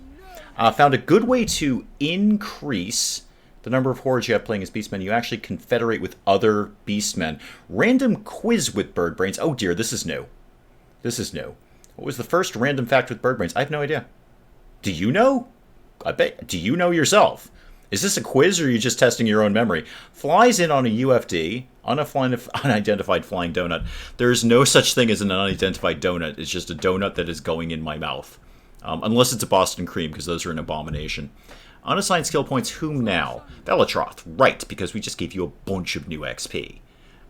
Found a good way to increase the number of hordes you have playing as Beastmen. You actually confederate with other Beastmen. Random quiz with bird brains. Oh dear, this is new. This is new. What was the first random fact with bird brains? I have no idea. Do you know? I bet. Do you know yourself? Is this a quiz, or are you just testing your own memory? Flies in on a UFD, unidentified flying donut. There is no such thing as an unidentified donut. It's just a donut that is going in my mouth. Unless it's a Boston cream, because those are an abomination. Unassigned skill points, whom now? Bellatroth, right, because we just gave you a bunch of new XP.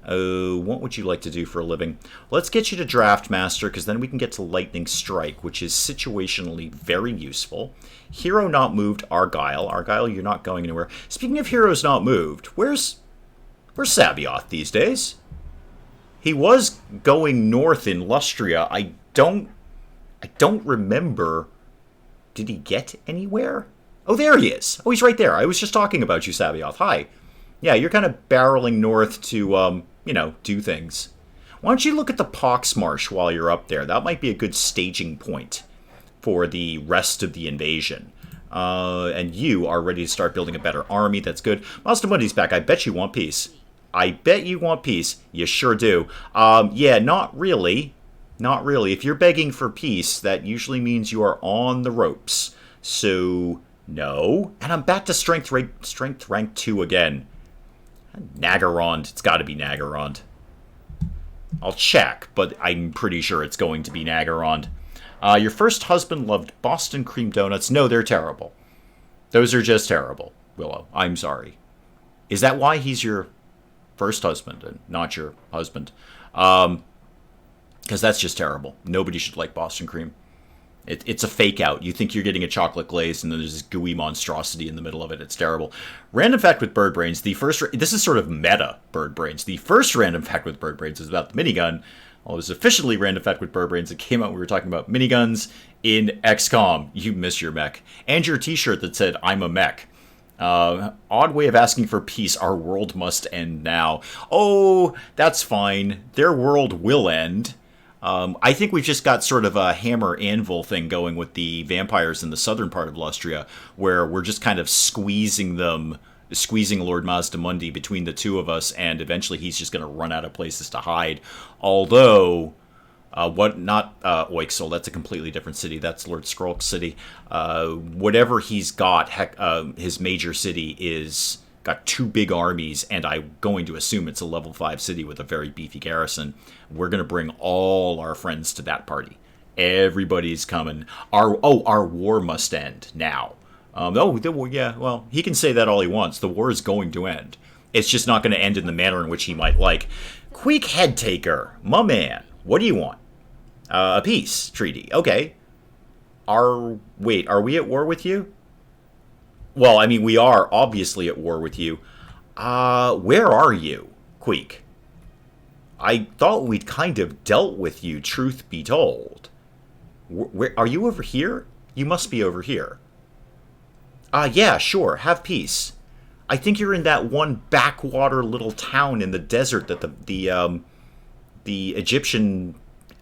What would you like to do for a living? Let's get you to Draft Master, because then we can get to Lightning Strike, which is situationally very useful. Hero not moved, Argyle. Argyle, you're not going anywhere. Speaking of heroes not moved, where's Sabioth these days? He was going north in Lustria. I don't remember. Did he get anywhere? Oh, there he is. Oh, he's right there. I was just talking about you, Sabioth. Hi. Yeah, you're kind of barreling north to, do things. Why don't you look at the Poxmarsh while you're up there? That might be a good staging point for the rest of the invasion. And you are ready to start building a better army. That's good. Mastamundi's back. I bet you want peace. I bet you want peace. You sure do. Yeah, not really. Not really. If you're begging for peace, that usually means you are on the ropes. So, no. And I'm back to strength rank 2 again. Nagarond. It's got to be Nagarond. I'll check, but I'm pretty sure it's going to be Nagarond. Your first husband loved Boston cream donuts. No, they're terrible. Those are just terrible, Willow. I'm sorry. Is that why he's your first husband and not your husband? Because that's just terrible. Nobody should like Boston cream. It's a fake out. You think you're getting a chocolate glaze, and then there's this gooey monstrosity in the middle of it. It's terrible. Random fact with bird brains. This is sort of meta bird brains. The first random fact with bird brains is about the minigun. Well, it was officially random fact with bird brains. It came out. We were talking about miniguns in XCOM. You miss your mech and your T-shirt that said "I'm a mech." Odd way of asking for peace. Our world must end now. Oh, that's fine. Their world will end. I think we've just got sort of a hammer anvil thing going with the vampires in the southern part of Lustria, where we're just kind of squeezing Lord Mazdamundi between the two of us, and eventually he's just going to run out of places to hide. Although, Oixel, that's a completely different city. That's Lord Skrulk's city. Whatever he's got, his major city is got two big armies, and I'm going to assume it's a level 5 city with a very beefy garrison. We're going to bring all our friends to that party. Everybody's coming. Our war must end now. He can say that all he wants. The war is going to end. It's just not going to end in the manner in which he might like. Queek Headtaker, my man, what do you want? A peace treaty. Okay. Are we at war with you? Well, I mean, we are obviously at war with you. Where are you, Queek? I thought we'd kind of dealt with you, truth be told. Where are you over here? You must be over here. Yeah, sure. Have peace. I think you're in that one backwater little town in the desert that the Egyptian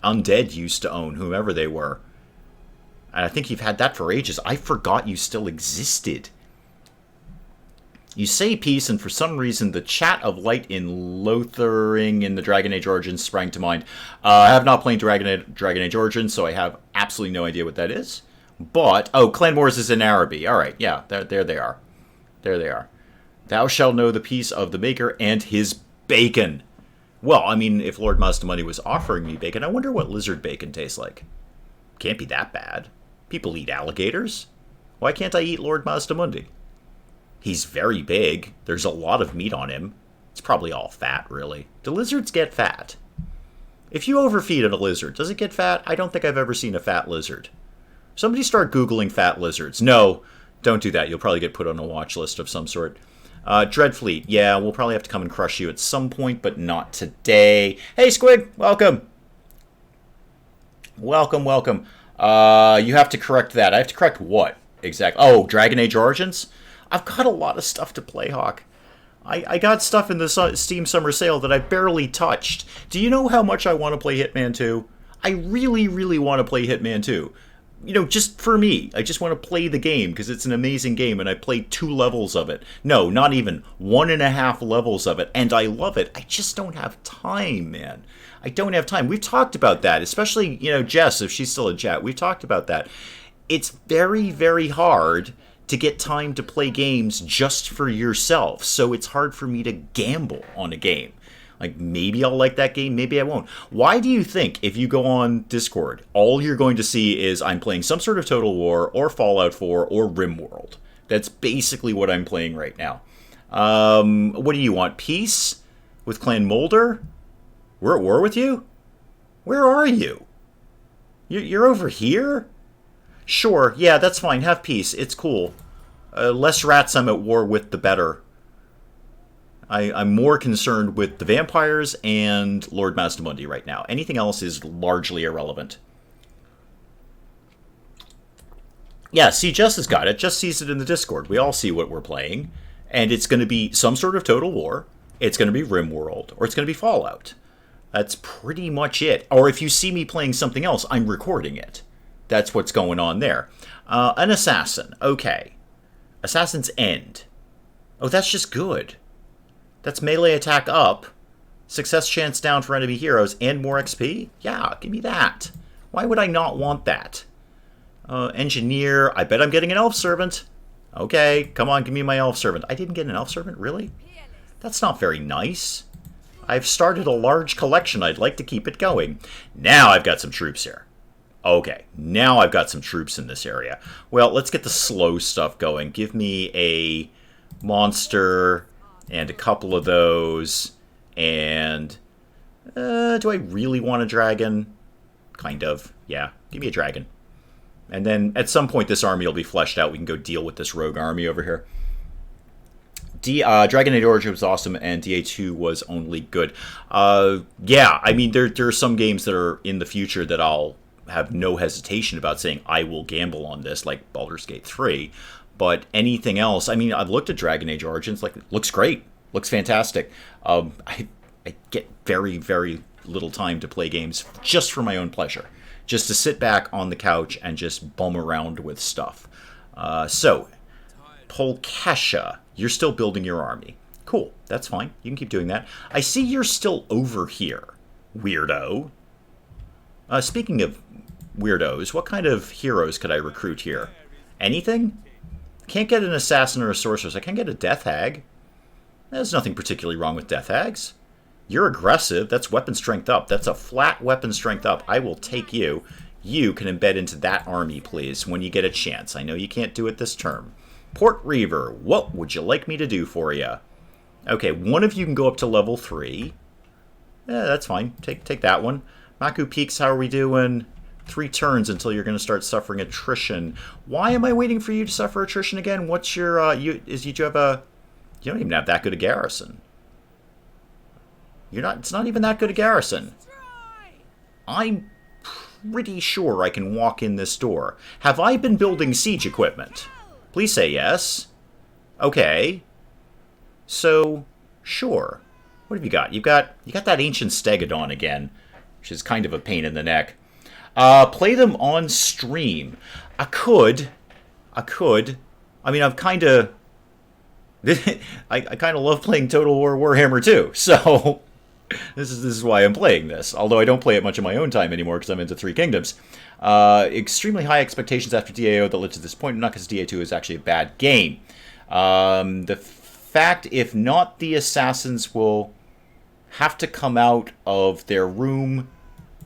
undead used to own, whomever they were. And I think you've had that for ages. I forgot you still existed. You say peace, and for some reason the chat of light in Lothering in the Dragon Age Origins sprang to mind. I have not played Dragon Age Origins, so I have absolutely no idea what that is. But, Clan Wars is in Araby. Alright, yeah, there they are. There they are. Thou shalt know the peace of the Maker and his bacon. Well, I mean, if Lord Mazdamundi was offering me bacon, I wonder what lizard bacon tastes like. Can't be that bad. People eat alligators. Why can't I eat Lord Mazdamundi? He's very big. There's a lot of meat on him. It's probably all fat, really. Do lizards get fat? If you overfeed a lizard, does it get fat? I don't think I've ever seen a fat lizard. Somebody start Googling fat lizards. No, don't do that. You'll probably get put on a watch list of some sort. Dreadfleet. Yeah, we'll probably have to come and crush you at some point, but not today. Hey, Squig. Welcome. Welcome, welcome. You have to correct that. I have to correct what? Exactly. Oh, Dragon Age Origins? I've got a lot of stuff to play, Hawk. I got stuff in the Steam Summer Sale that I barely touched. Do you know how much I want to play Hitman 2? I really, really want to play Hitman 2. You know, just for me. I just want to play the game because it's an amazing game, and I played 2 levels of it. No, not even 1.5 levels of it, and I love it. I just don't have time, man. I don't have time. We've talked about that, especially, Jess, if she's still in chat. We've talked about that. It's very, very hard to get time to play games just for yourself, so it's hard for me to gamble on a game. Like, maybe I'll like that game, maybe I won't. Why do you think, if you go on Discord, all you're going to see is I'm playing some sort of Total War, or Fallout 4, or RimWorld? That's basically what I'm playing right now. What do you want? Peace? With Clan Molder? We're at war with you? Where are you? You're over here? Sure, yeah, that's fine. Have peace. It's cool. Less rats I'm at war with, the better. I'm more concerned with the vampires and Lord Mazdamundi right now. Anything else is largely irrelevant. Yeah, see, Jess has got it. Just sees it in the Discord. We all see what we're playing. And it's going to be some sort of Total War. It's going to be RimWorld. Or it's going to be Fallout. That's pretty much it. Or if you see me playing something else, I'm recording it. That's what's going on there. An assassin. Okay. Assassin's End. Oh, that's just good. That's melee attack up, success chance down for enemy heroes, and more XP? Yeah, give me that. Why would I not want that? Engineer. I bet I'm getting an elf servant. Okay, come on, give me my elf servant. I didn't get an elf servant? Really? That's not very nice. I've started a large collection. I'd like to keep it going. Now I've got some troops here. Okay, now I've got some troops in this area. Well, let's get the slow stuff going. Give me a monster and a couple of those. And do I really want a dragon? Kind of. Yeah, give me a dragon. And then at some point this army will be fleshed out. We can go deal with this rogue army over here. Dragon Age Origins was awesome, and DA2 was only good. Yeah, I mean, there are some games that are in the future that I'll have no hesitation about saying I will gamble on this, like Baldur's Gate 3. But anything else, I mean, I've looked at Dragon Age Origins, like, it looks great, looks fantastic. I get very, very little time to play games just for my own pleasure, just to sit back on the couch and just bum around with stuff. So, Polkasha, you're still building your army. Cool, that's fine. You can keep doing that. I see you're still over here, weirdo. Speaking of weirdos, what kind of heroes could I recruit here? Anything? Can't get an assassin or a sorceress. I can get a death hag. There's nothing particularly wrong with death hags. You're aggressive. That's weapon strength up. That's a flat weapon strength up. I will take you. You can embed into that army, please, when you get a chance. I know you can't do it this term. Port Reaver, what would you like me to do for you? Okay, one of you can go up to level 3. Yeah, that's fine. Take that one. Maku Peaks, how are we doing? 3 turns until you're going to start suffering attrition. Why am I waiting for you to suffer attrition again? What's your, you don't even have that good a garrison. It's not even that good a garrison. I'm pretty sure I can walk in this door. Have I been building siege equipment? Please say yes. Okay. So, sure. What have you got? You got that ancient Stegodon again, which is kind of a pain in the neck. Play them on stream. I could. I mean, I've kind of... I kind of love playing Total War Warhammer 2, so this is why I'm playing this. Although I don't play it much in my own time anymore because I'm into Three Kingdoms. Extremely high expectations after DAO that led to this point, not because DA2 is actually a bad game. The fact, if not, the assassins will have to come out of their room.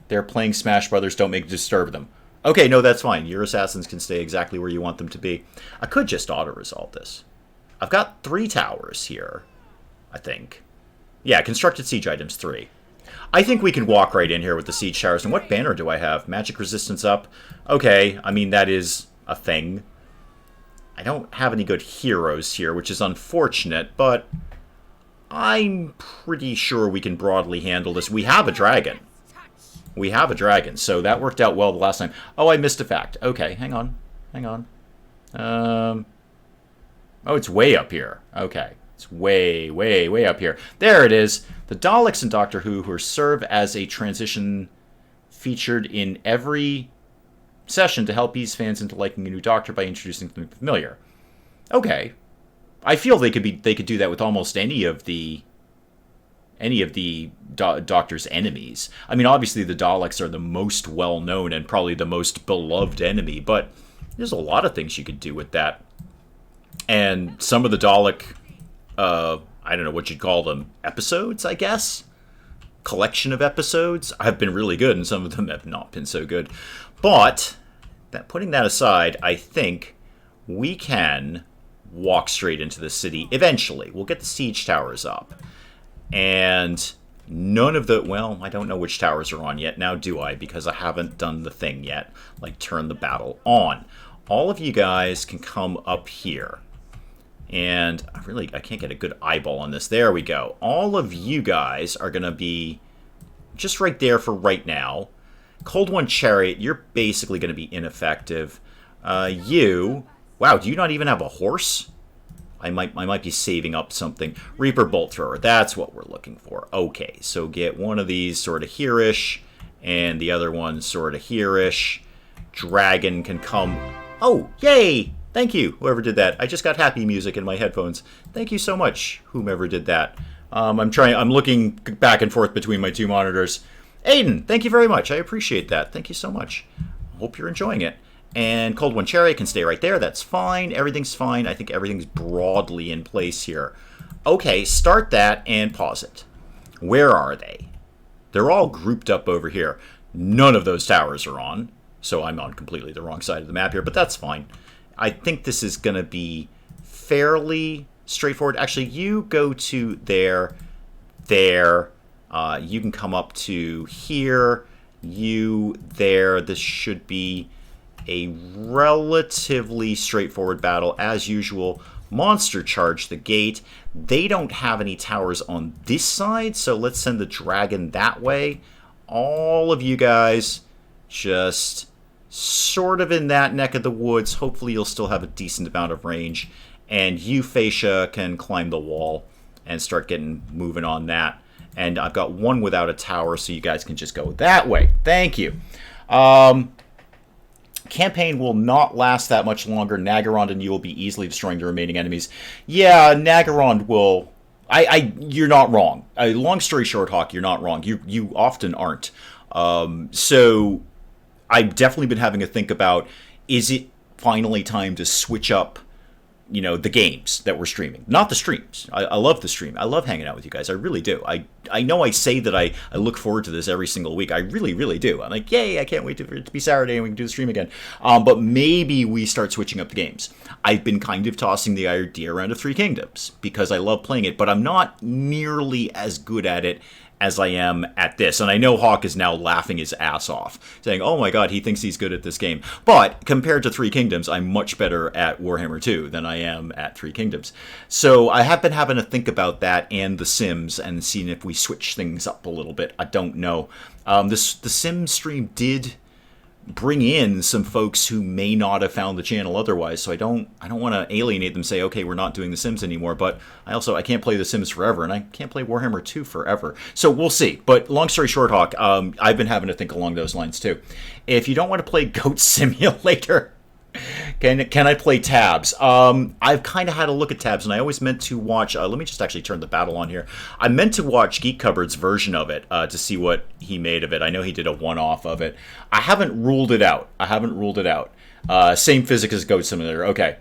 They're playing Smash Brothers, don't disturb them. Okay, no, that's fine. Your assassins can stay exactly where you want them to be. I could just auto-resolve this. I've got 3 towers here, I think. Yeah, constructed siege items 3. I think we can walk right in here with the siege towers. And what banner do I have? Magic resistance up. Okay, I mean, that is a thing. I don't have any good heroes here, which is unfortunate, but I'm pretty sure we can broadly handle this. We have a dragon. We have a dragon, so that worked out well the last time. Oh, I missed a fact. Okay, hang on. Oh, it's way up here. Okay, it's way, way, way up here. There it is. The Daleks in Doctor Who serve as a transition featured in every session to help ease fans into liking a new Doctor by introducing something familiar. Okay, I feel they could do that with almost any of the Doctor's enemies. I mean, obviously the Daleks are the most well-known and probably the most beloved enemy, but there's a lot of things you could do with that. And some of the Dalek, I don't know what you'd call them, episodes, I guess? Collection of episodes have been really good, and some of them have not been so good. But, putting that aside, I think we can walk straight into the city eventually. We'll get the siege towers up. And none of the... Well, I don't know which towers are on yet. Now do I, because I haven't done the thing yet. Like, turn the battle on. All of you guys can come up here. And I can't get a good eyeball on this. There we go. All of you guys are going to be just right there for right now. Cold One Chariot, you're basically going to be ineffective. You... Wow, do you not even have a horse? I might be saving up something. Reaper Bolt Thrower, that's what we're looking for. Okay, so get one of these sort of here-ish, and the other one sort of here-ish. Dragon can come... Oh, yay! Thank you, whoever did that. I just got happy music in my headphones. Thank you so much, whomever did that. I'm looking back and forth between my 2 monitors. Aiden, thank you very much. I appreciate that. Thank you so much. Hope you're enjoying it. And Cold One Chariot can stay right there. That's fine. Everything's fine. I think everything's broadly in place here. Okay, start that and pause it. Where are they? They're all grouped up over here. None of those towers are on. So I'm on completely the wrong side of the map here, but that's fine. I think this is going to be fairly straightforward. Actually, you go to there. You can come up to here. You there. This should be a relatively straightforward battle. As usual, monster charge the gate. They don't have any towers on this side, so let's send the dragon that way. All of you guys just sort of in that neck of the woods. Hopefully you'll still have a decent amount of range. And you, Fascia, can climb the wall and start getting moving on that. And I've got one without a tower, so you guys can just go that way. Thank you. Campaign will not last that much longer. Nagaron and you will be easily destroying the remaining enemies. Yeah, Nagaron will... you're not wrong. Long story short, Hawk, you're not wrong. You often aren't. So I've definitely been having a think about, is it finally time to switch up, the games that we're streaming? Not the streams. I love the stream. I love hanging out with you guys. I really do. I know I say that I look forward to this every single week. I really, really do. I'm like, yay, I can't wait for it to be Saturday and we can do the stream again. But maybe we start switching up the games. I've been kind of tossing the idea around of Three Kingdoms because I love playing it, but I'm not nearly as good at it as I am at this. And I know Hawk is now laughing his ass off, saying, oh my god, he thinks he's good at this game. But compared to Three Kingdoms, I'm much better at Warhammer 2 than I am at Three Kingdoms. So I have been having to think about that and The Sims and seeing if we switch things up a little bit. I don't know. The Sims stream did bring in some folks who may not have found the channel otherwise, so I don't want to alienate them, say, okay, we're not doing The Sims anymore, but I can't play The Sims forever, and I can't play Warhammer 2 forever. So we'll see. But long story short, Hawk, I've been having to think along those lines too. If you don't want to play Goat Simulator, can I play Tabs? I've kind of had a look at Tabs, and I always meant to watch... let me just actually turn the battle on here. I meant to watch Geek Cupboard's version of it to see what he made of it. I know he did a one-off of it. I haven't ruled it out. Same physics as Goat Simulator. Okay.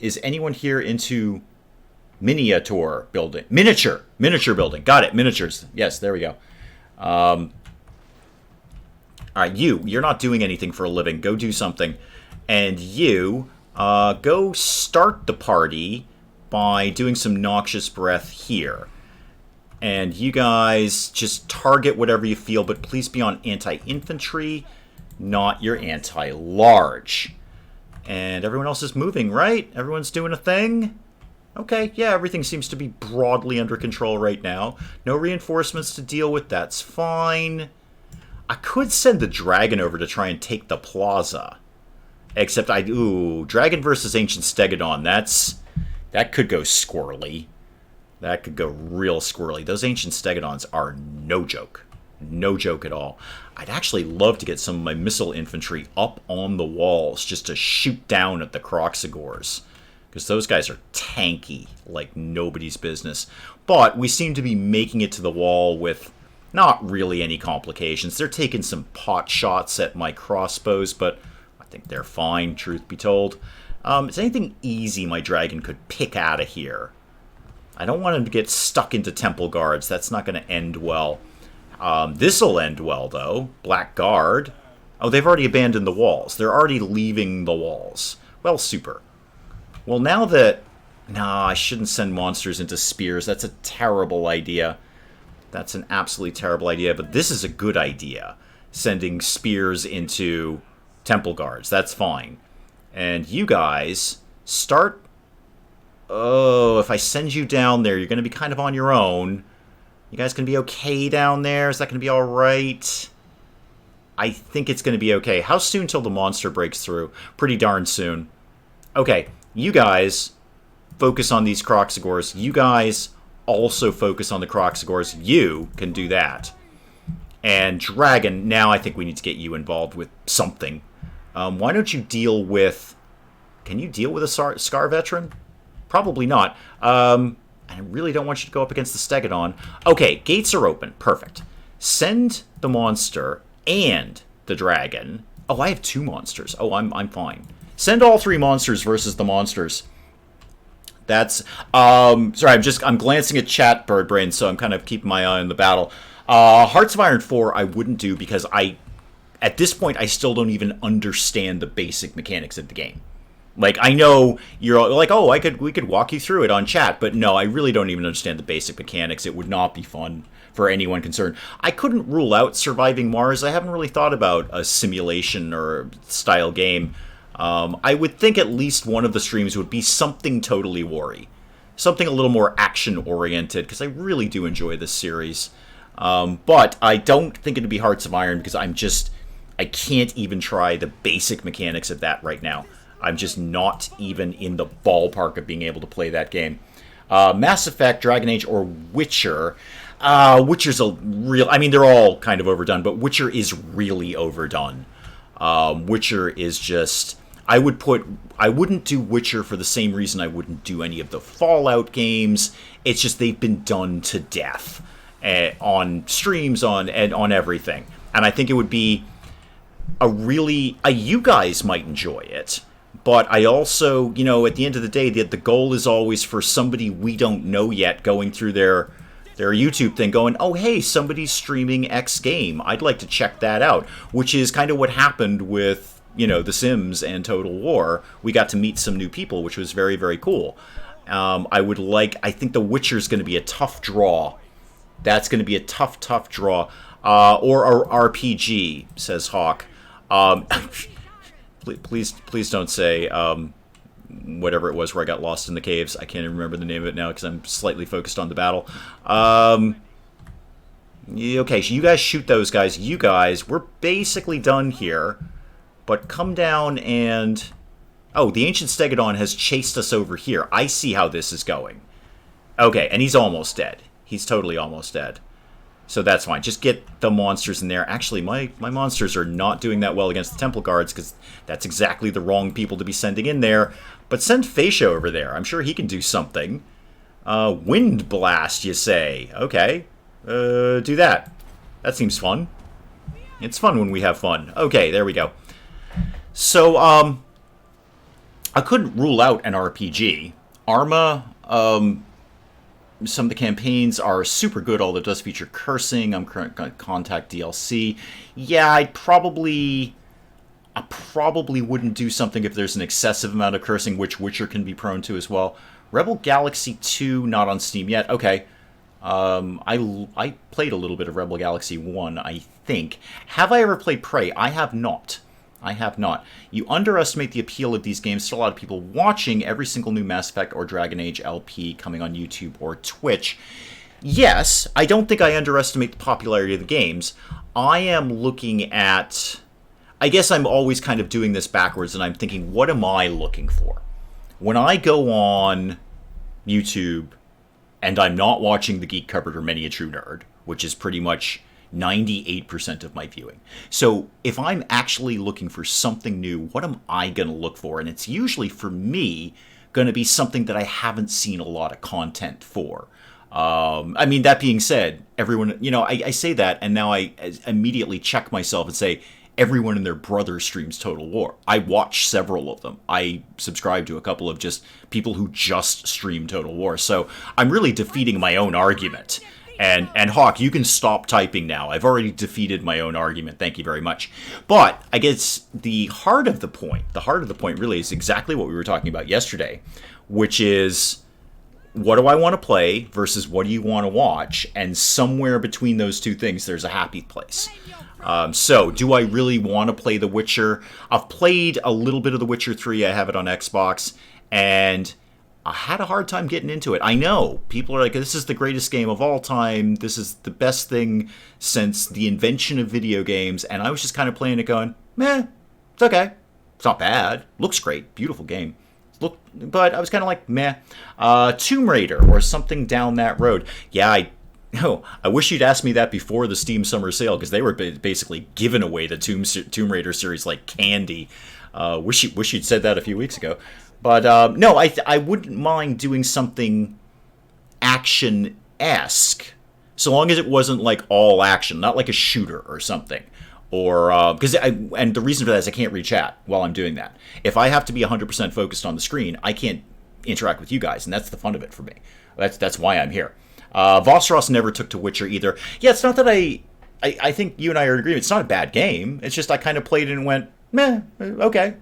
Is anyone here into miniature building? Miniature building. Got it. Miniatures. Yes, there we go. All right, you're not doing anything for a living. Go do something. And you, go start the party by doing some noxious breath here. And you guys just target whatever you feel, but please be on anti-infantry, not your anti-large. And everyone else is moving, right? Everyone's doing a thing? Okay, yeah, everything seems to be broadly under control right now. No reinforcements to deal with, that's fine. I could send the dragon over to try and take the plaza. Except Dragon versus Ancient Stegodon, that could go squirrely. That could go real squirrely. Those Ancient Stegodons are no joke. No joke at all. I'd actually love to get some of my missile infantry up on the walls just to shoot down at the Croxigors. Because those guys are tanky like nobody's business. But we seem to be making it to the wall with not really any complications. They're taking some pot shots at my crossbows, but I think they're fine, truth be told. Is anything easy my dragon could pick out of here? I don't want him to get stuck into temple guards. That's not going to end well. This'll end well, though. Black Guard. Oh, they've already abandoned the walls. They're already leaving the walls. Well, super. Well, now that... Nah, I shouldn't send monsters into spears. That's a terrible idea. That's an absolutely terrible idea, but this is a good idea. Sending spears into temple guards. That's fine. And you guys start... Oh, if I send you down there, you're going to be kind of on your own. You guys going to be okay down there? Is that going to be all right? I think it's going to be okay. How soon till the monster breaks through? Pretty darn soon. Okay, you guys focus on these Croxigors. You guys also focus on the Croxigors. You can do that. And Dragon, now I think we need to get you involved with something. Why don't you deal with... Can you deal with a Scar Veteran? Probably not. I really don't want you to go up against the Stegodon. Okay, gates are open. Perfect. Send the monster and the dragon. Oh, I have 2 monsters. Oh, I'm fine. Send all 3 monsters versus the monsters. That's sorry, I'm glancing at chat, Birdbrain, so I'm kind of keeping my eye on the battle. Hearts of Iron 4 I wouldn't do because at this point I still don't even understand the basic mechanics of the game. Like, I know you're like, oh, we could walk you through it on chat, but no, I really don't even understand the basic mechanics. It would not be fun for anyone concerned. I couldn't rule out Surviving Mars. I haven't really thought about a simulation or style game. I would think at least one of the streams would be something totally war-y. Something a little more action-oriented, because I really do enjoy this series. But I don't think it'd be Hearts of Iron, because I can't even try the basic mechanics of that right now. I'm just not even in the ballpark of being able to play that game. Mass Effect, Dragon Age, or Witcher. Witcher's a real... I mean, they're all kind of overdone, but Witcher is really overdone. Witcher is just... I wouldn't do Witcher for the same reason I wouldn't do any of the Fallout games. It's just they've been done to death on streams, on everything. And I think it would be you guys might enjoy it. But I also, you know, at the end of the day, the goal is always for somebody we don't know yet going through their YouTube thing going, oh, hey, somebody's streaming X game. I'd like to check that out, which is kind of what happened with, you know, The Sims and Total War. We got to meet some new people, which was very, very cool. I think The Witcher's going to be a tough draw. That's going to be a tough draw. Or RPG, says Hawk. Please don't say whatever it was where I got lost in the caves. I can't even remember the name of it now because I'm slightly focused on the battle. Okay, so you guys shoot those guys. You guys, we're basically done here. But come down and... Oh, the Ancient Stegodon has chased us over here. I see how this is going. Okay, and he's almost dead. He's totally almost dead. So that's fine. Just get the monsters in there. Actually, my monsters are not doing that well against the Temple Guards because that's exactly the wrong people to be sending in there. But send Fascia over there. I'm sure he can do something. Wind Blast, you say? Okay. Do that. That seems fun. It's fun when we have fun. Okay, there we go. So, I couldn't rule out an RPG. Arma, some of the campaigns are super good, although it does feature cursing. I'm currently going to contact DLC. Yeah, I probably wouldn't do something if there's an excessive amount of cursing, which Witcher can be prone to as well. Rebel Galaxy 2, not on Steam yet. Okay. I played a little bit of Rebel Galaxy 1, I think. Have I ever played Prey? I have not. I have not. You underestimate the appeal of these games to a lot of people watching every single new Mass Effect or Dragon Age LP coming on YouTube or Twitch. Yes, I don't think I underestimate the popularity of the games. I am looking at... I guess I'm always kind of doing this backwards, and I'm thinking, what am I looking for? When I go on YouTube, and I'm not watching The Geek Cupboard or Many a True Nerd, which is pretty much 98% of my viewing. So if I'm actually looking for something new, what am I going to look for? And it's usually, for me, going to be something that I haven't seen a lot of content for. I mean, that being said, everyone, you know, I say that, and now I immediately check myself and say, everyone and their brother streams Total War. I watch several of them. I subscribe to a couple of just people who just stream Total War. So I'm really defeating my own argument. And Hawk, you can stop typing now. I've already defeated my own argument. Thank you very much. But I guess the heart of the point really is exactly what we were talking about yesterday, which is, what do I want to play versus what do you want to watch? And somewhere between those two things, there's a happy place. So, do I really want to play The Witcher? I've played a little bit of The Witcher 3. I have it on Xbox. And I had a hard time getting into it. I know. People are like, this is the greatest game of all time. This is the best thing since the invention of video games. And I was just kind of playing it going, meh, it's okay. It's not bad. Looks great. Beautiful game. But I was kind of like, meh. Tomb Raider or something down that road. Yeah, I wish you'd asked me that before the Steam Summer Sale, because they were basically giving away the Tomb Raider series like candy. Wish you'd said that a few weeks ago. But no, I wouldn't mind doing something action-esque, so long as it wasn't like all action, not like a shooter or something. Or and the reason for that is I can't read chat while I'm doing that. If I have to be 100% focused on the screen, I can't interact with you guys, and that's the fun of it for me. That's why I'm here. Vossross never took to Witcher either. Yeah, it's not that I think you and I are in agreement. It's not a bad game. It's just I kind of played it and went, meh, okay.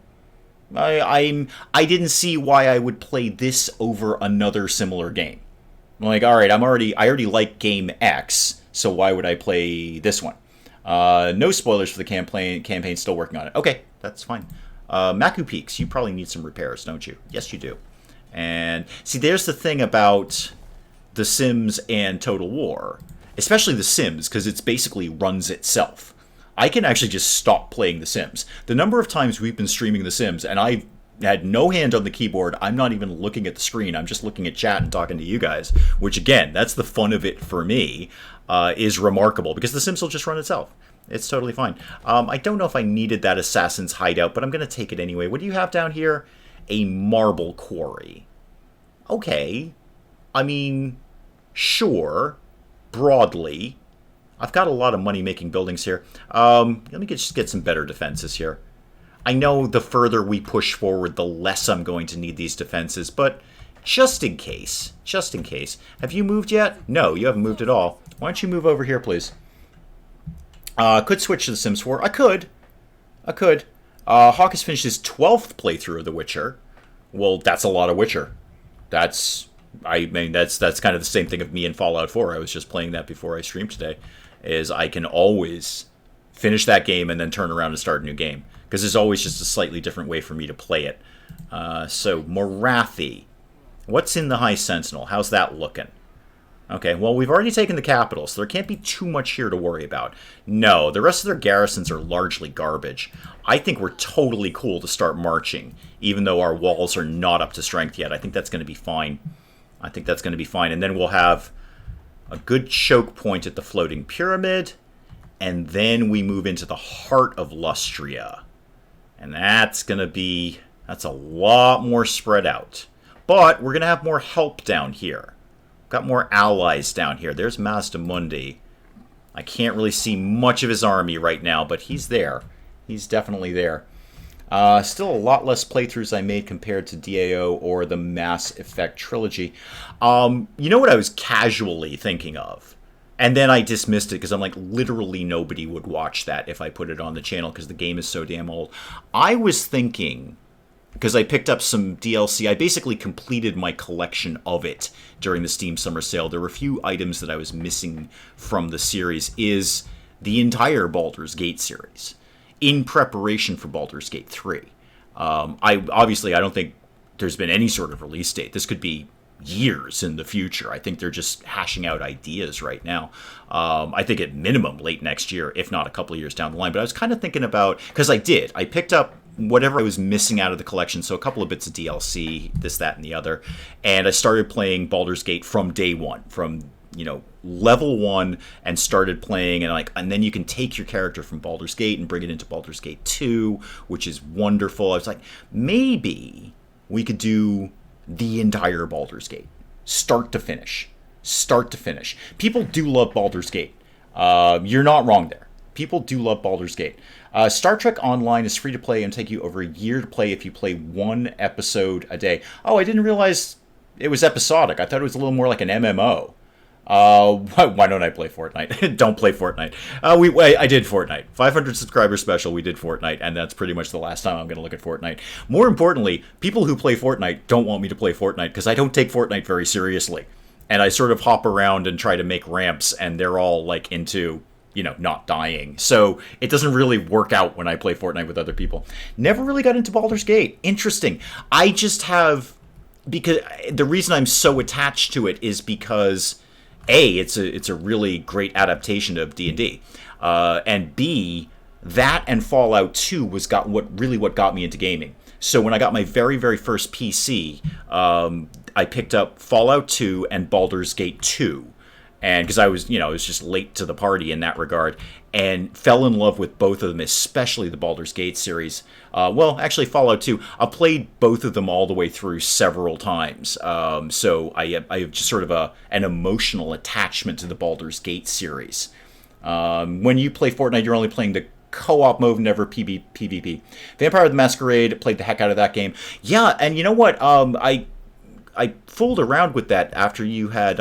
I didn't see why I would play this over another similar game. I'm like, all right, I already like game X, so why would I play this one? No spoilers for the campaign, still working on it. Okay, that's fine. Maku Peaks, you probably need some repairs, don't you? Yes, you do. And see, there's the thing about The Sims and Total War, especially The Sims, because it's basically runs itself. I can actually just stop playing The Sims. The number of times we've been streaming The Sims, and I've had no hand on the keyboard, I'm not even looking at the screen, I'm just looking at chat and talking to you guys, which again, that's the fun of it for me, is remarkable, because The Sims will just run itself. It's totally fine. I don't know if I needed that assassin's hideout, but I'm going to take it anyway. What do you have down here? A marble quarry. Okay. I mean, sure, broadly. I've got a lot of money-making buildings here. Let me just get some better defenses here. I know the further we push forward, the less I'm going to need these defenses, but just in case. Just in case. Have you moved yet? No, you haven't moved at all. Why don't you move over here, please? Could switch to The Sims 4. I could. Hawk has finished his 12th playthrough of The Witcher. Well, that's a lot of Witcher. That's kind of the same thing of me in Fallout 4. I was just playing that before I streamed today. Is I can always finish that game and then turn around and start a new game. Because there's always just a slightly different way for me to play it. So, Morathi. What's in the High Sentinel? How's that looking? Okay, well, we've already taken the capital, so there can't be too much here to worry about. No, the rest of their garrisons are largely garbage. I think we're totally cool to start marching, even though our walls are not up to strength yet. I think that's going to be fine. And then we'll have a good choke point at the floating pyramid, and then we move into the heart of Lustria. And that's a lot more spread out. But we're going to have more help down here. Got more allies down here. There's Mazdamundi. I can't really see much of his army right now, but he's there. He's definitely there. Still a lot less playthroughs I made compared to DAO or the Mass Effect trilogy. You know what I was casually thinking of? And then I dismissed it because I'm like, literally nobody would watch that if I put it on the channel because the game is so damn old. I was thinking, because I picked up some DLC, I basically completed my collection of it during the Steam Summer Sale. There were a few items that I was missing from the series, is the entire Baldur's Gate series, in preparation for Baldur's Gate 3. I don't think there's been any sort of release date. This could be years in the future. I think they're just hashing out ideas right now. I think at minimum late next year, if not a couple of years down the line. But I was kind of thinking about, because I picked up whatever I was missing out of the collection, so a couple of bits of DLC, this, that, and the other, and I started playing Baldur's Gate from day one, from level 1, and started playing, and then you can take your character from Baldur's Gate and bring it into Baldur's Gate 2, which is wonderful. I was like, maybe we could do the entire Baldur's Gate, start to finish. People do love Baldur's Gate. You're not wrong there. People do love Baldur's Gate. Star Trek Online is free to play and take you over a year to play if you play one episode a day. Oh, I didn't realize it was episodic. I thought it was a little more like an MMO. Why don't I play Fortnite? Don't play Fortnite. I did Fortnite. 500 subscriber special, we did Fortnite, and that's pretty much the last time I'm going to look at Fortnite. More importantly, people who play Fortnite don't want me to play Fortnite because I don't take Fortnite very seriously. And I sort of hop around and try to make ramps, and they're all like into not dying. So it doesn't really work out when I play Fortnite with other people. Never really got into Baldur's Gate. Interesting. I just have, because the reason I'm so attached to it is because A, it's a really great adaptation of D&D. And B, that and Fallout 2 what got me into gaming. So when I got my very, very first PC, I picked up Fallout 2 and Baldur's Gate 2. And because I was just late to the party in that regard, and fell in love with both of them, especially the Baldur's Gate series. Actually, Fallout 2. I've played both of them all the way through several times. So I have just sort of an emotional attachment to the Baldur's Gate series. When you play Fortnite, you're only playing the co-op mode, never PvP. Vampire the Masquerade, played the heck out of that game. Yeah, and you know what? I fooled around with that after you had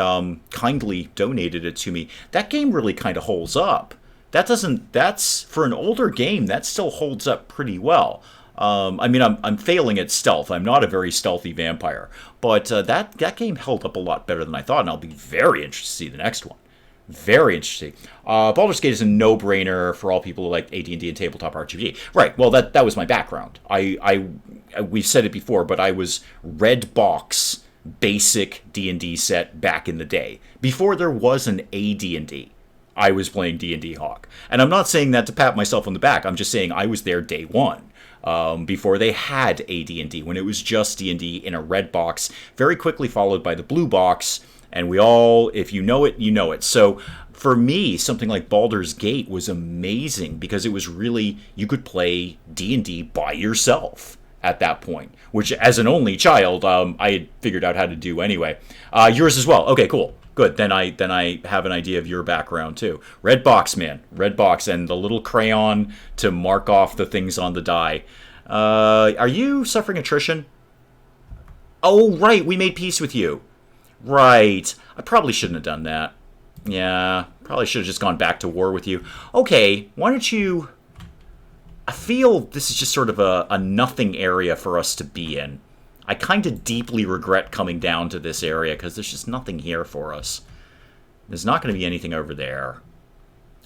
kindly donated it to me. That game really kind of holds up. That's for an older game, that still holds up pretty well. I'm failing at stealth. I'm not a very stealthy vampire. But that game held up a lot better than I thought, and I'll be very interested to see the next one. Very interesting. Baldur's Gate is a no-brainer for all people who like AD&D and tabletop RPG. Right, well, that was my background. We've said it before, but I was red box basic D&D set back in the day, before there was an AD&D. I was playing D&D Hawk. And I'm not saying that to pat myself on the back. I'm just saying I was there day one. Before they had AD&D, when it was just D&D in a red box, very quickly followed by the blue box, and we all, if you know it, you know it. So for me, something like Baldur's Gate was amazing because it was really, you could play D&D by yourself at that point, which as an only child, I had figured out how to do anyway. Yours as well. Okay, cool. Good. Then I have an idea of your background too. Red box, man. Red box and the little crayon to mark off the things on the die. Are you suffering attrition? Oh, right. We made peace with you. Right. I probably shouldn't have done that. Yeah. Probably should have just gone back to war with you. Okay. Why don't you... I feel this is just sort of a nothing area for us to be in. I kind of deeply regret coming down to this area because there's just nothing here for us. There's not going to be anything over there.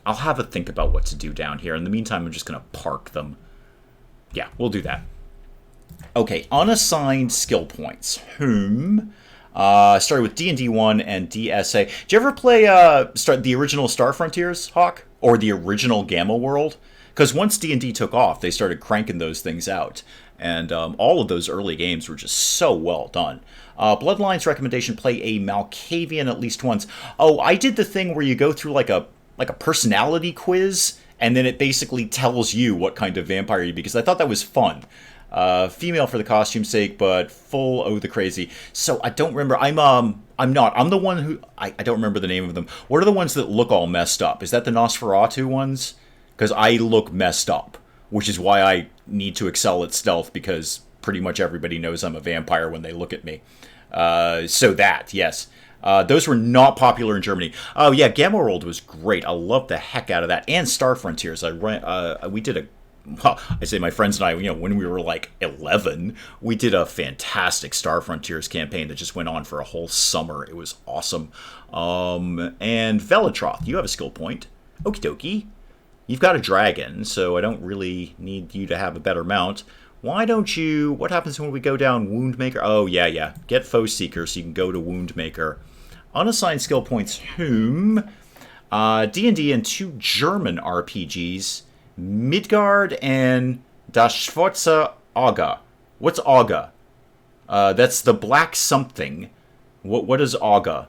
I'll have a think about what to do down here. In the meantime, I'm just going to park them. Yeah, we'll do that. Okay, unassigned skill points. Started with D&D 1 and DSA. Did you ever play the original Star Frontiers, Hawk? Or the original Gamma World? Because once D&D took off, they started cranking those things out. And all of those early games were just so well done. Bloodlines recommendation, play a Malkavian at least once. Oh, I did the thing where you go through like a personality quiz, and then it basically tells you what kind of vampire you be, because I thought that was fun. Female for the costume's sake, but full the crazy. So I don't remember. I'm the one who... I don't remember the name of them. What are the ones that look all messed up? Is that the Nosferatu ones? Because I look messed up, which is why I need to excel at stealth, because pretty much everybody knows I'm a vampire when they look at me. So that, yes. Those were not popular in Germany. Oh, yeah, Gamma World was great. I loved the heck out of that. And Star Frontiers. We did I say my friends and I, when we were like 11, we did a fantastic Star Frontiers campaign that just went on for a whole summer. It was awesome. And Velatroth, you have a skill point. Okie dokie. You've got a dragon, so I don't really need you to have a better mount. Why don't you... What happens when we go down Woundmaker? Oh, yeah. Get Foe Seeker so you can go to Woundmaker. Unassigned skill points, D&D and 2 German RPGs, Midgard and Das Schwarze Auge. What's Auge? That's the black something. What is Auge?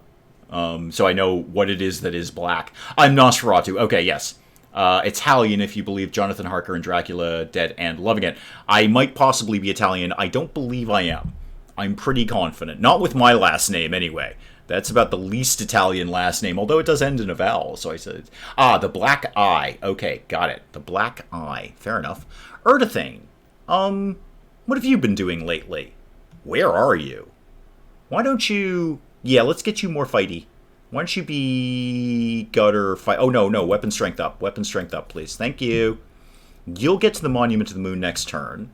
So I know what it is that is black. I'm Nosferatu. Okay, yes. Italian, if you believe Jonathan Harker and Dracula Dead and Loving It. I might possibly be Italian. I don't believe I am. I'm pretty confident. Not with my last name, anyway. That's about the least Italian last name, although it does end in a vowel, so I said... the Black Eye. Okay, got it. The Black Eye. Fair enough. Erdathane. What have you been doing lately? Where are you? Why don't you... Yeah, let's get you more fighty. Why don't you be gutter fight? Oh, no, weapon strength up. Weapon strength up, please. Thank you. You'll get to the Monument to the Moon next turn.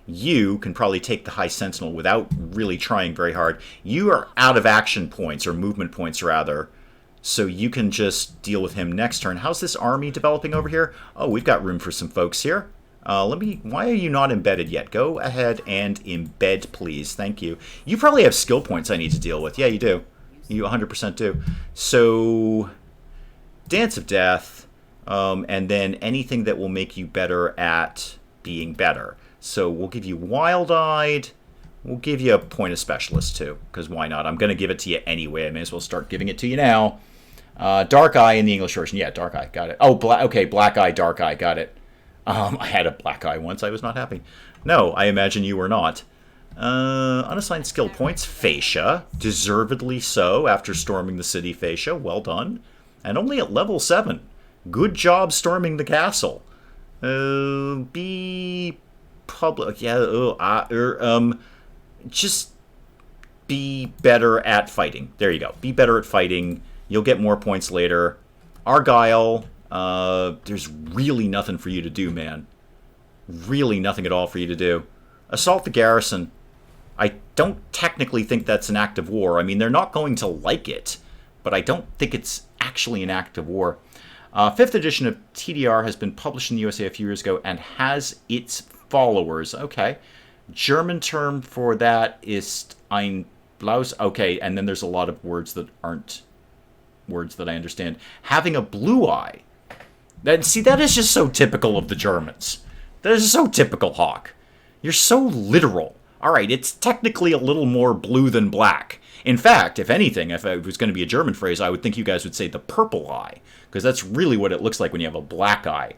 You can probably take the High Sentinel without really trying very hard. You are out of action points, or movement points, rather. So you can just deal with him next turn. How's this army developing over here? Oh, we've got room for some folks here. Why are you not embedded yet? Go ahead and embed, please. Thank you. You probably have skill points I need to deal with. Yeah, you do. You 100% do. So, Dance of Death, and then anything that will make you better at being better. So we'll give you Wild-Eyed. We'll give you a point of Specialist, too, because why not? I'm going to give it to you anyway. I may as well start giving it to you now. Dark Eye in the English version. Yeah, Dark Eye. Got it. Oh, okay, Black Eye, Dark Eye. Got it. I had a Black Eye once. I was not happy. No, I imagine you were not. Unassigned skill points. Fascia. Deservedly so after storming the city, Fascia. Well done. And only at level 7. Good job storming the castle. Be public. Yeah, just be better at fighting. There you go. Be better at fighting. You'll get more points later. Argyle. There's really nothing for you to do, man. Really nothing at all for you to do. Assault the garrison. I don't technically think that's an act of war. I mean, they're not going to like it, but I don't think it's actually an act of war. 5th edition of TDR has been published in the USA a few years ago and has its followers. Okay. German term for that is ein Blaus. Okay, and then there's a lot of words that aren't words that I understand. Having a blue eye. See, that is just so typical of the Germans. That is so typical, Hawk. You're so literal. All right, it's technically a little more blue than black. In fact, if anything, if it was going to be a German phrase, I would think you guys would say the purple eye, because that's really what it looks like when you have a black eye.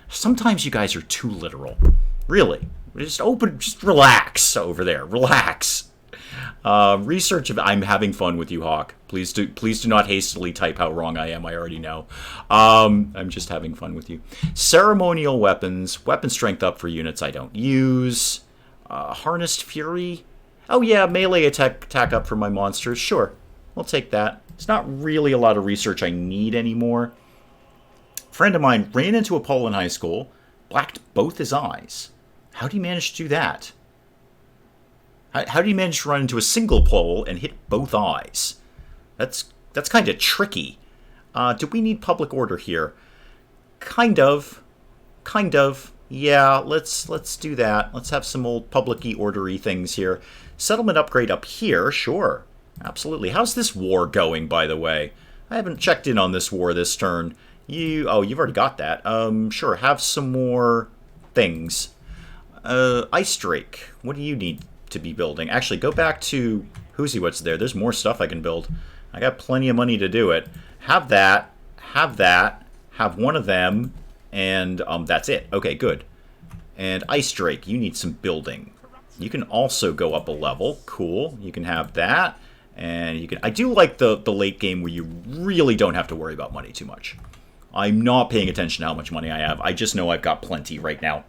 Sometimes you guys are too literal. Really. Just relax over there. Relax. Research of I'm having fun with you, Hawk. Please do not hastily type how wrong I am. I already know. I'm just having fun with you. Ceremonial weapons. Weapon strength up for units I don't use. Harnessed fury. Oh yeah, melee attack up for my monsters. Sure, we'll take that. It's not really a lot of research I need anymore. Friend of mine ran into a pole in high school, blacked both his eyes. How do you manage to do that? How do you manage to run into a single pole and hit both eyes? That's kind of tricky. Do we need public order here? Kind of. Yeah, let's do that. Let's have some old public-y, ordery things here. Settlement upgrade up here, sure. Absolutely. How's this war going, by the way? I haven't checked in on this war this turn. You've already got that. Sure, have some more things. Ice Drake, what do you need to be building? Actually, go back to Who's What's there. There's more stuff I can build. I got plenty of money to do it. Have that, have one of them, and that's it. Okay, good. And Ice Drake, you need some building. You can also go up a level. Cool. You can have that. And you can. I do like the late game where you really don't have to worry about money too much. I'm not paying attention to how much money I have. I just know I've got plenty right now.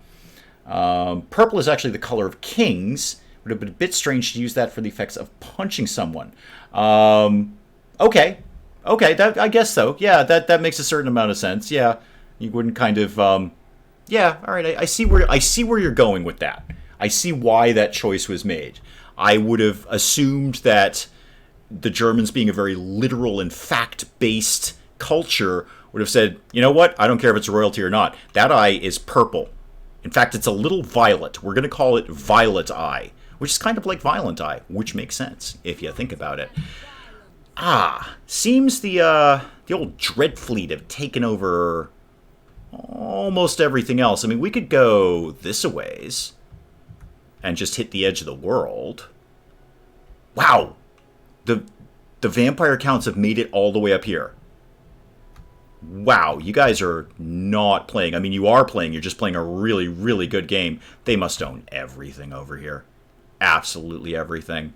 Purple is actually the color of kings. Would have been a bit strange to use that for the effects of punching someone. Okay. I guess so. Yeah, that makes a certain amount of sense. Yeah, you wouldn't kind of. Yeah. All right. I see where you're going with that. I see why that choice was made. I would have assumed that the Germans, being a very literal and fact-based culture, would have said, you know what? I don't care if it's royalty or not. That eye is purple. In fact, it's a little violet. We're going to call it Violet Eye, which is kind of like Violent Eye, which makes sense if you think about it. Seems the old Dreadfleet have taken over almost everything else. I mean, we could go this a ways and just hit the edge of the world. Wow! The vampire counts have made it all the way up here. Wow, you guys are not playing. I mean, you are playing. You're just playing a really, really good game. They must own everything over here. Absolutely everything.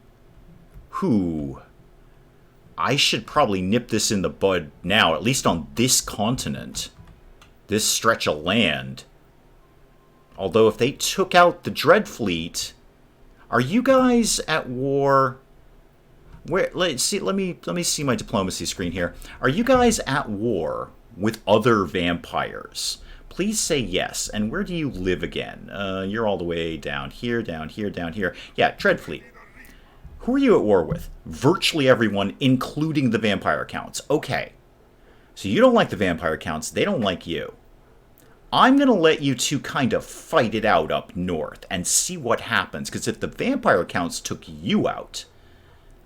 I should probably nip this in the bud now, at least on this continent. This stretch of land. Although if they took out the Dreadfleet, are you guys at war? Let me see my diplomacy screen here. Are you guys at war with other vampires? Please say yes. And where do you live again? You're all the way down here, down here, down here. Yeah, Dreadfleet. Who are you at war with? Virtually everyone, including the vampire counts. Okay. So you don't like the vampire counts. They don't like you. I'm going to let you two kind of fight it out up north and see what happens. Because if the vampire counts took you out,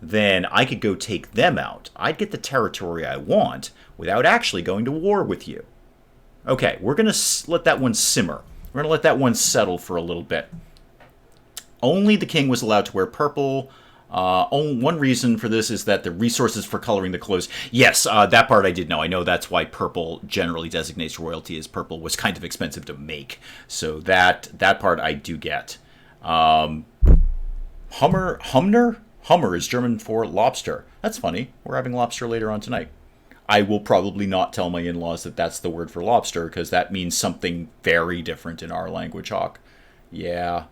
then I could go take them out. I'd get the territory I want without actually going to war with you. Okay, we're going to let that one simmer. We're going to let that one settle for a little bit. Only the king was allowed to wear purple. One reason for this is that the resources for coloring the clothes. Yes, that part I did know. I know that's why purple generally designates royalty, as purple was kind of expensive to make. So that part I do get. Hummer is German for lobster. That's funny. We're having lobster later on tonight. I will probably not tell my in-laws that that's the word for lobster, because that means something very different in our language, Hawk. Yeah.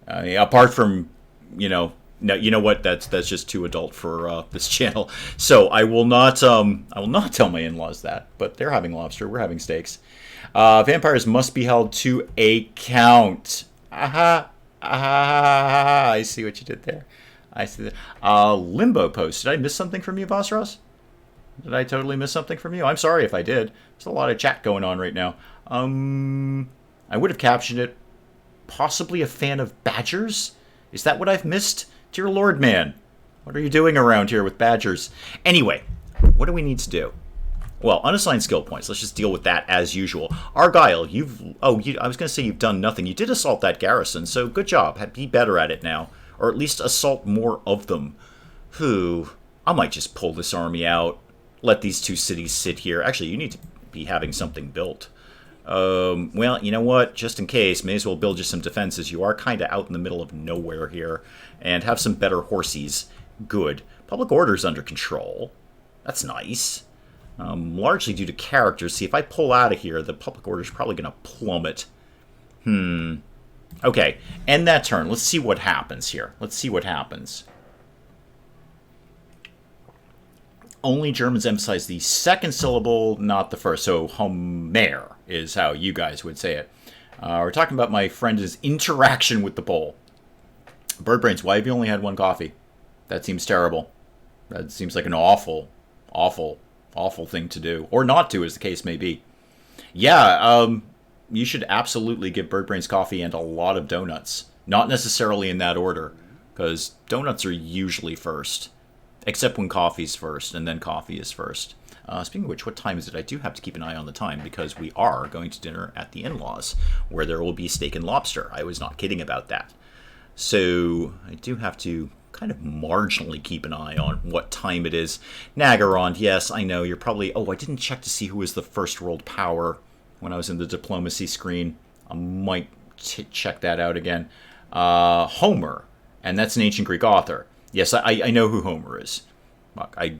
Apart from, no, you know what? That's just too adult for this channel. So I will not tell my in-laws that. But they're having lobster. We're having steaks. Vampires must be held to account. Aha. I see what you did there. I see that. Limbo post. Did I miss something from you, Boss Ross? Did I totally miss something from you? I'm sorry if I did. There's a lot of chat going on right now. I would have captioned it. Possibly a fan of badgers? Is that what I've missed? Dear Lord, man. What are you doing around here with badgers? Anyway, What do we need to do? Well, unassigned skill points. Let's just deal with that as usual. Argyle, I was going to say you've done nothing. You did assault that garrison, so good job. Be better at it now. Or at least assault more of them. I might just pull this army out. Let these 2 cities sit here. Actually, you need to be having something built. Well, you know what? Just in case, may as well build you some defenses. You are kind of out in the middle of nowhere here. And have some better horsies. Good. Public order's under control. That's nice. Largely due to characters. See, if I pull out of here, the public order is probably going to plummet. Okay, end that turn. Let's see what happens here. Let's see what happens. Only Germans emphasize the second syllable, not the first. So, Hommer is how you guys would say it. We're talking about my friend's interaction with the bowl. Birdbrains, why have you only had 1 coffee? That seems terrible. That seems like an awful thing to do. Or not to, as the case may be. Yeah, you should absolutely give Birdbrains coffee and a lot of donuts. Not necessarily in that order, because donuts are usually first. Except when coffee's first, and then coffee is first. Speaking of which, what time is it? I do have to keep an eye on the time, because we are going to dinner at the in-laws, where there will be steak and lobster. I was not kidding about that. So, I do have to kind of marginally keep an eye on what time it is. Nagarond, yes, I know, you're probably... Oh, I didn't check to see who was the first world power when I was in the diplomacy screen. I might check that out again. Homer, and that's an ancient Greek author. Yes, I know who Homer is. I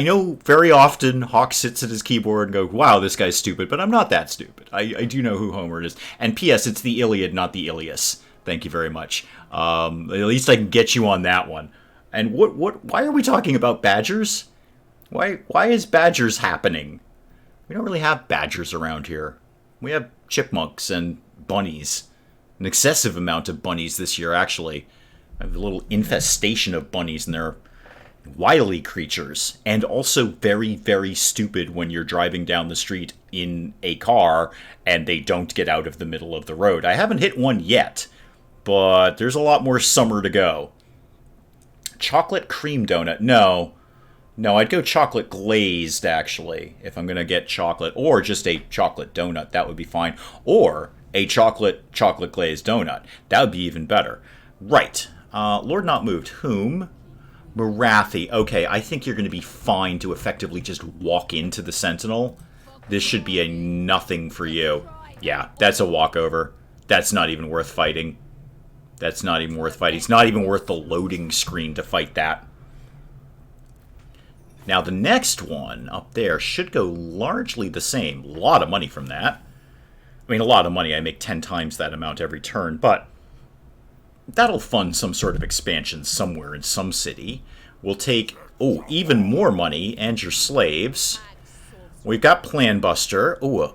know very often Hawk sits at his keyboard and goes, wow, this guy's stupid, but I'm not that stupid. I do know who Homer is. And P.S., it's the Iliad, not the Ilias. Thank you very much. At least I can get you on that one. And why are we talking about badgers? Why is badgers happening? We don't really have badgers around here. We have chipmunks and bunnies. An excessive amount of bunnies this year, actually. I have a little infestation of bunnies, and they're wily creatures. And also very, very stupid when you're driving down the street in a car and they don't get out of the middle of the road. I haven't hit one yet, but there's a lot more summer to go. Chocolate cream donut. No, I'd go chocolate glazed, actually, if I'm going to get chocolate. Or just a chocolate donut. That would be fine. Or a chocolate glazed donut. That would be even better. Right. Lord Not Moved. Whom? Marathi. Okay, I think you're going to be fine to effectively just walk into the Sentinel. This should be a nothing for you. Yeah, that's a walkover. That's not even worth fighting. That's not even worth fighting. It's not even worth the loading screen to fight that. Now, the next one up there should go largely the same. A lot of money from that. I mean, a lot of money. I make 10 times that amount every turn, but that'll fund some sort of expansion somewhere in some city. We'll take, even more money and your slaves. We've got Plan Buster. A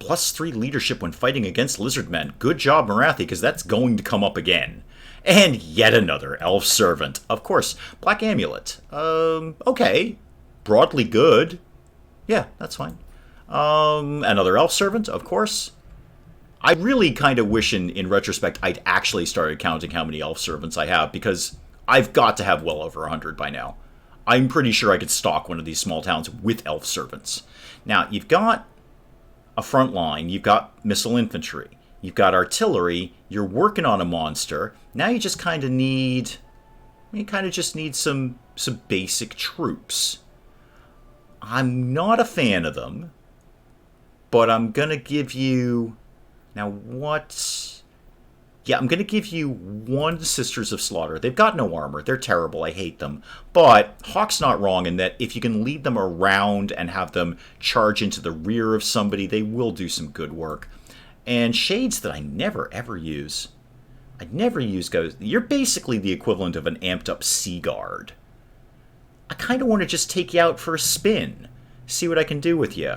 +3 leadership when fighting against lizardmen. Good job, Marathi, because that's going to come up again. And yet another elf servant. Of course, Black Amulet. Okay. Broadly good. Yeah, that's fine. Another elf servant, of course. I really kind of wish in retrospect I'd actually started counting how many elf servants I have, because I've got to have well over 100 by now. I'm pretty sure I could stock one of these small towns with elf servants. Now, you've got a front line, you've got missile infantry, you've got artillery, you're working on a monster. Now you just kind of need... some basic troops. I'm not a fan of them, but I'm going to give you... Now, what... Yeah, I'm going to give you 1 Sisters of Slaughter. They've got no armor. They're terrible. I hate them. But Hawk's not wrong in that if you can lead them around and have them charge into the rear of somebody, they will do some good work. And Shades that I never, ever use. I never use Ghost. You're basically the equivalent of an amped-up Sea Guard. I kind of want to just take you out for a spin. See what I can do with you.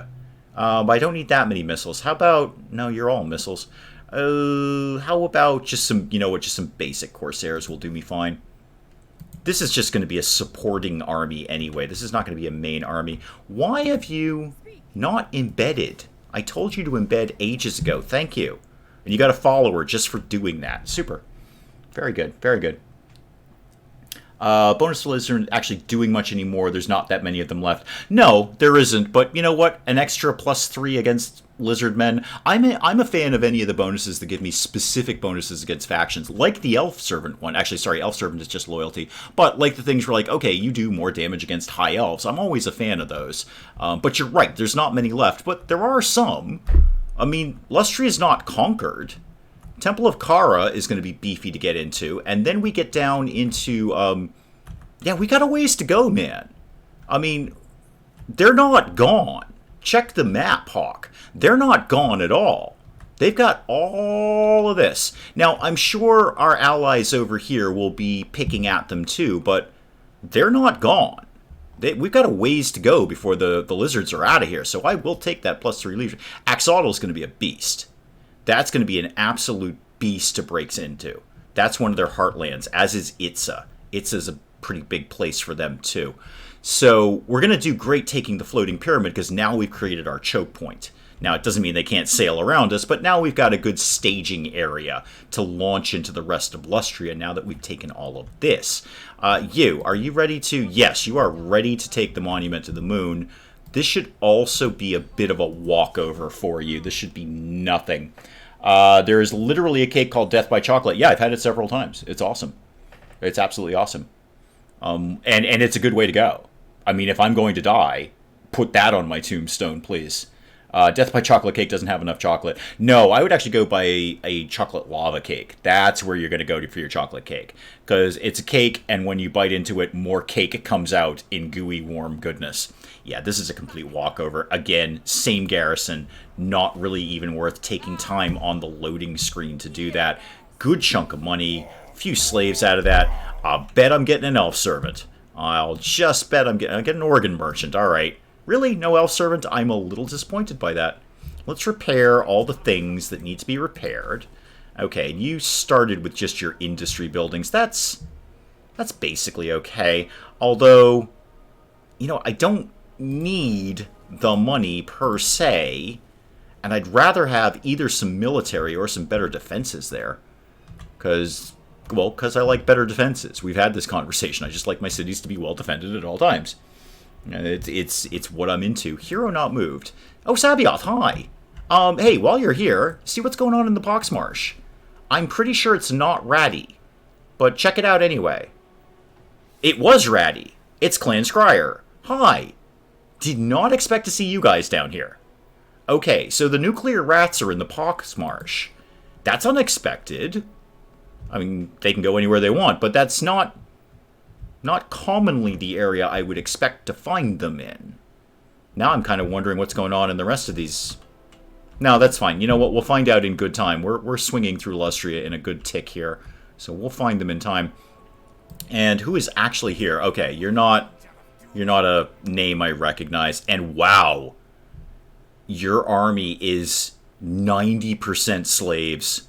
But I don't need that many missiles. How about... No, you're all missiles. How about just some... You know what? Just some basic Corsairs will do me fine. This is just going to be a supporting army anyway. This is not going to be a main army. Why have you not embedded? I told you to embed ages ago. Thank you. And you got a follower just for doing that. Super. Very good. Very good. Bonus lizards aren't actually doing much anymore. There's not that many of them left. No, there isn't. But you know what? An extra +3 against lizard men. I'm a fan of any of the bonuses that give me specific bonuses against factions, like the elf servant one. Actually, sorry, elf servant is just loyalty. But like the things where like, okay, you do more damage against high elves. I'm always a fan of those. But you're right. There's not many left, but there are some. I mean, Lustria is not conquered. Temple of Kara is going to be beefy to get into, and then we get down into, yeah, we got a ways to go, man. I mean, they're not gone. Check the map, Hawk. They're not gone at all. They've got all of this. Now, I'm sure our allies over here will be picking at them too, but they're not gone. We've got a ways to go before the lizards are out of here, so I will take that +3 legion. Axolotl is going to be a beast. That's going to be an absolute beast to break into. That's one of their heartlands, as is Itza. Itza's a pretty big place for them, too. So we're going to do great taking the floating pyramid, because now we've created our choke point. Now, it doesn't mean they can't sail around us, but now we've got a good staging area to launch into the rest of Lustria now that we've taken all of this. Are you ready to? Yes, you are ready to take the Monument to the Moon. This should also be a bit of a walkover for you. This should be nothing. There is literally a cake called Death by Chocolate. Yeah, I've had it several times. It's awesome. It's absolutely awesome. And it's a good way to go. I mean, if I'm going to die, put that on my tombstone, please. Death by Chocolate cake doesn't have enough chocolate. No, I would actually go by a chocolate lava cake. That's where you're going to go for your chocolate cake. Because it's a cake, and when you bite into it, more cake comes out in gooey, warm goodness. Yeah, this is a complete walkover. Again, same garrison. Not really even worth taking time on the loading screen to do that. Good chunk of money. A few slaves out of that. I'll bet I'm getting an elf servant. I'll just bet I'm getting an organ merchant. All right. Really? No elf servant? I'm a little disappointed by that. Let's repair all the things that need to be repaired. Okay, you started with just your industry buildings. That's basically okay. Although, you know, I don't need the money per se, and I'd rather have either some military or some better defenses there. Because I like better defenses. We've had this conversation. I just like my cities to be well defended at all times. It's what I'm into. Hero not moved. Oh, Sabioth, hi. Hey, while you're here, see what's going on in the Poxmarsh. I'm pretty sure it's not ratty, but check it out anyway. It was ratty. It's Clan Scryer. Hi. Did not expect to see you guys down here. Okay, so the nuclear rats are in the Poxmarsh. That's unexpected. I mean, they can go anywhere they want, but that's not commonly the area I would expect to find them in. Now I'm kind of wondering what's going on in the rest of these. No, that's fine. You know what? We'll find out in good time. We're swinging through Lustria in a good tick here, so we'll find them in time. And who is actually here? Okay, you're not a name I recognize. And wow, your army is 90% slaves.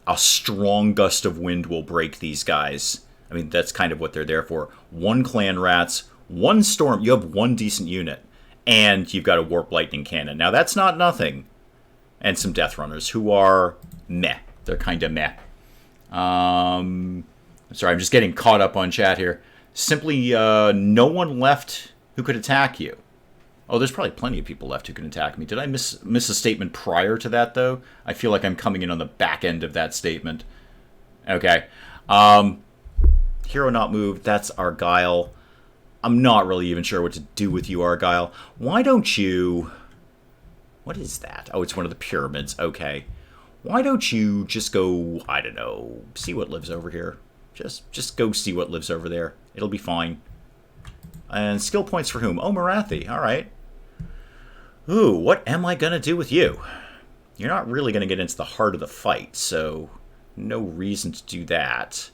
A strong gust of wind will break these guys. I mean, that's kind of what they're there for. 1 clan rats, 1 storm. You have 1 decent unit. And you've got a warp lightning cannon. Now, that's not nothing. And some death runners who are meh. They're kind of meh. Sorry, I'm just getting caught up on chat here. Simply, no one left who could attack you. Oh, there's probably plenty of people left who can attack me. Did I miss a statement prior to that, though? I feel like I'm coming in on the back end of that statement. Okay. Hero not moved. That's Argyle. I'm not really even sure what to do with you, Argyle. Why don't you... What is that? Oh, it's one of the pyramids. Okay. Why don't you just go, I don't know, see what lives over here. Just go see what lives over there. It'll be fine. And skill points for whom? Oh, Marathi. All right. Ooh, what am I going to do with you? You're not really going to get into the heart of the fight, so no reason to do that.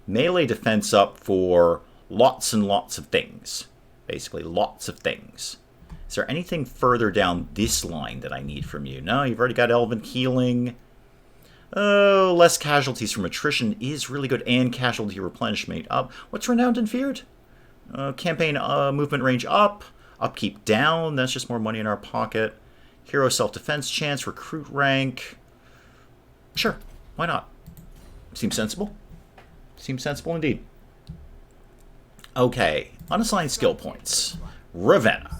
Melee defense up for lots and lots of things. Basically, lots of things. Is there anything further down this line that I need from you? No, you've already got Elven Healing. Oh, less casualties from attrition is really good, and casualty replenishment up. What's Renowned and Feared? Campaign movement range up. Upkeep down. That's just more money in our pocket. Hero self-defense chance. Recruit rank. Sure, why not? Seems sensible. Seems sensible indeed. Okay, unassigned skill points. Ravenna.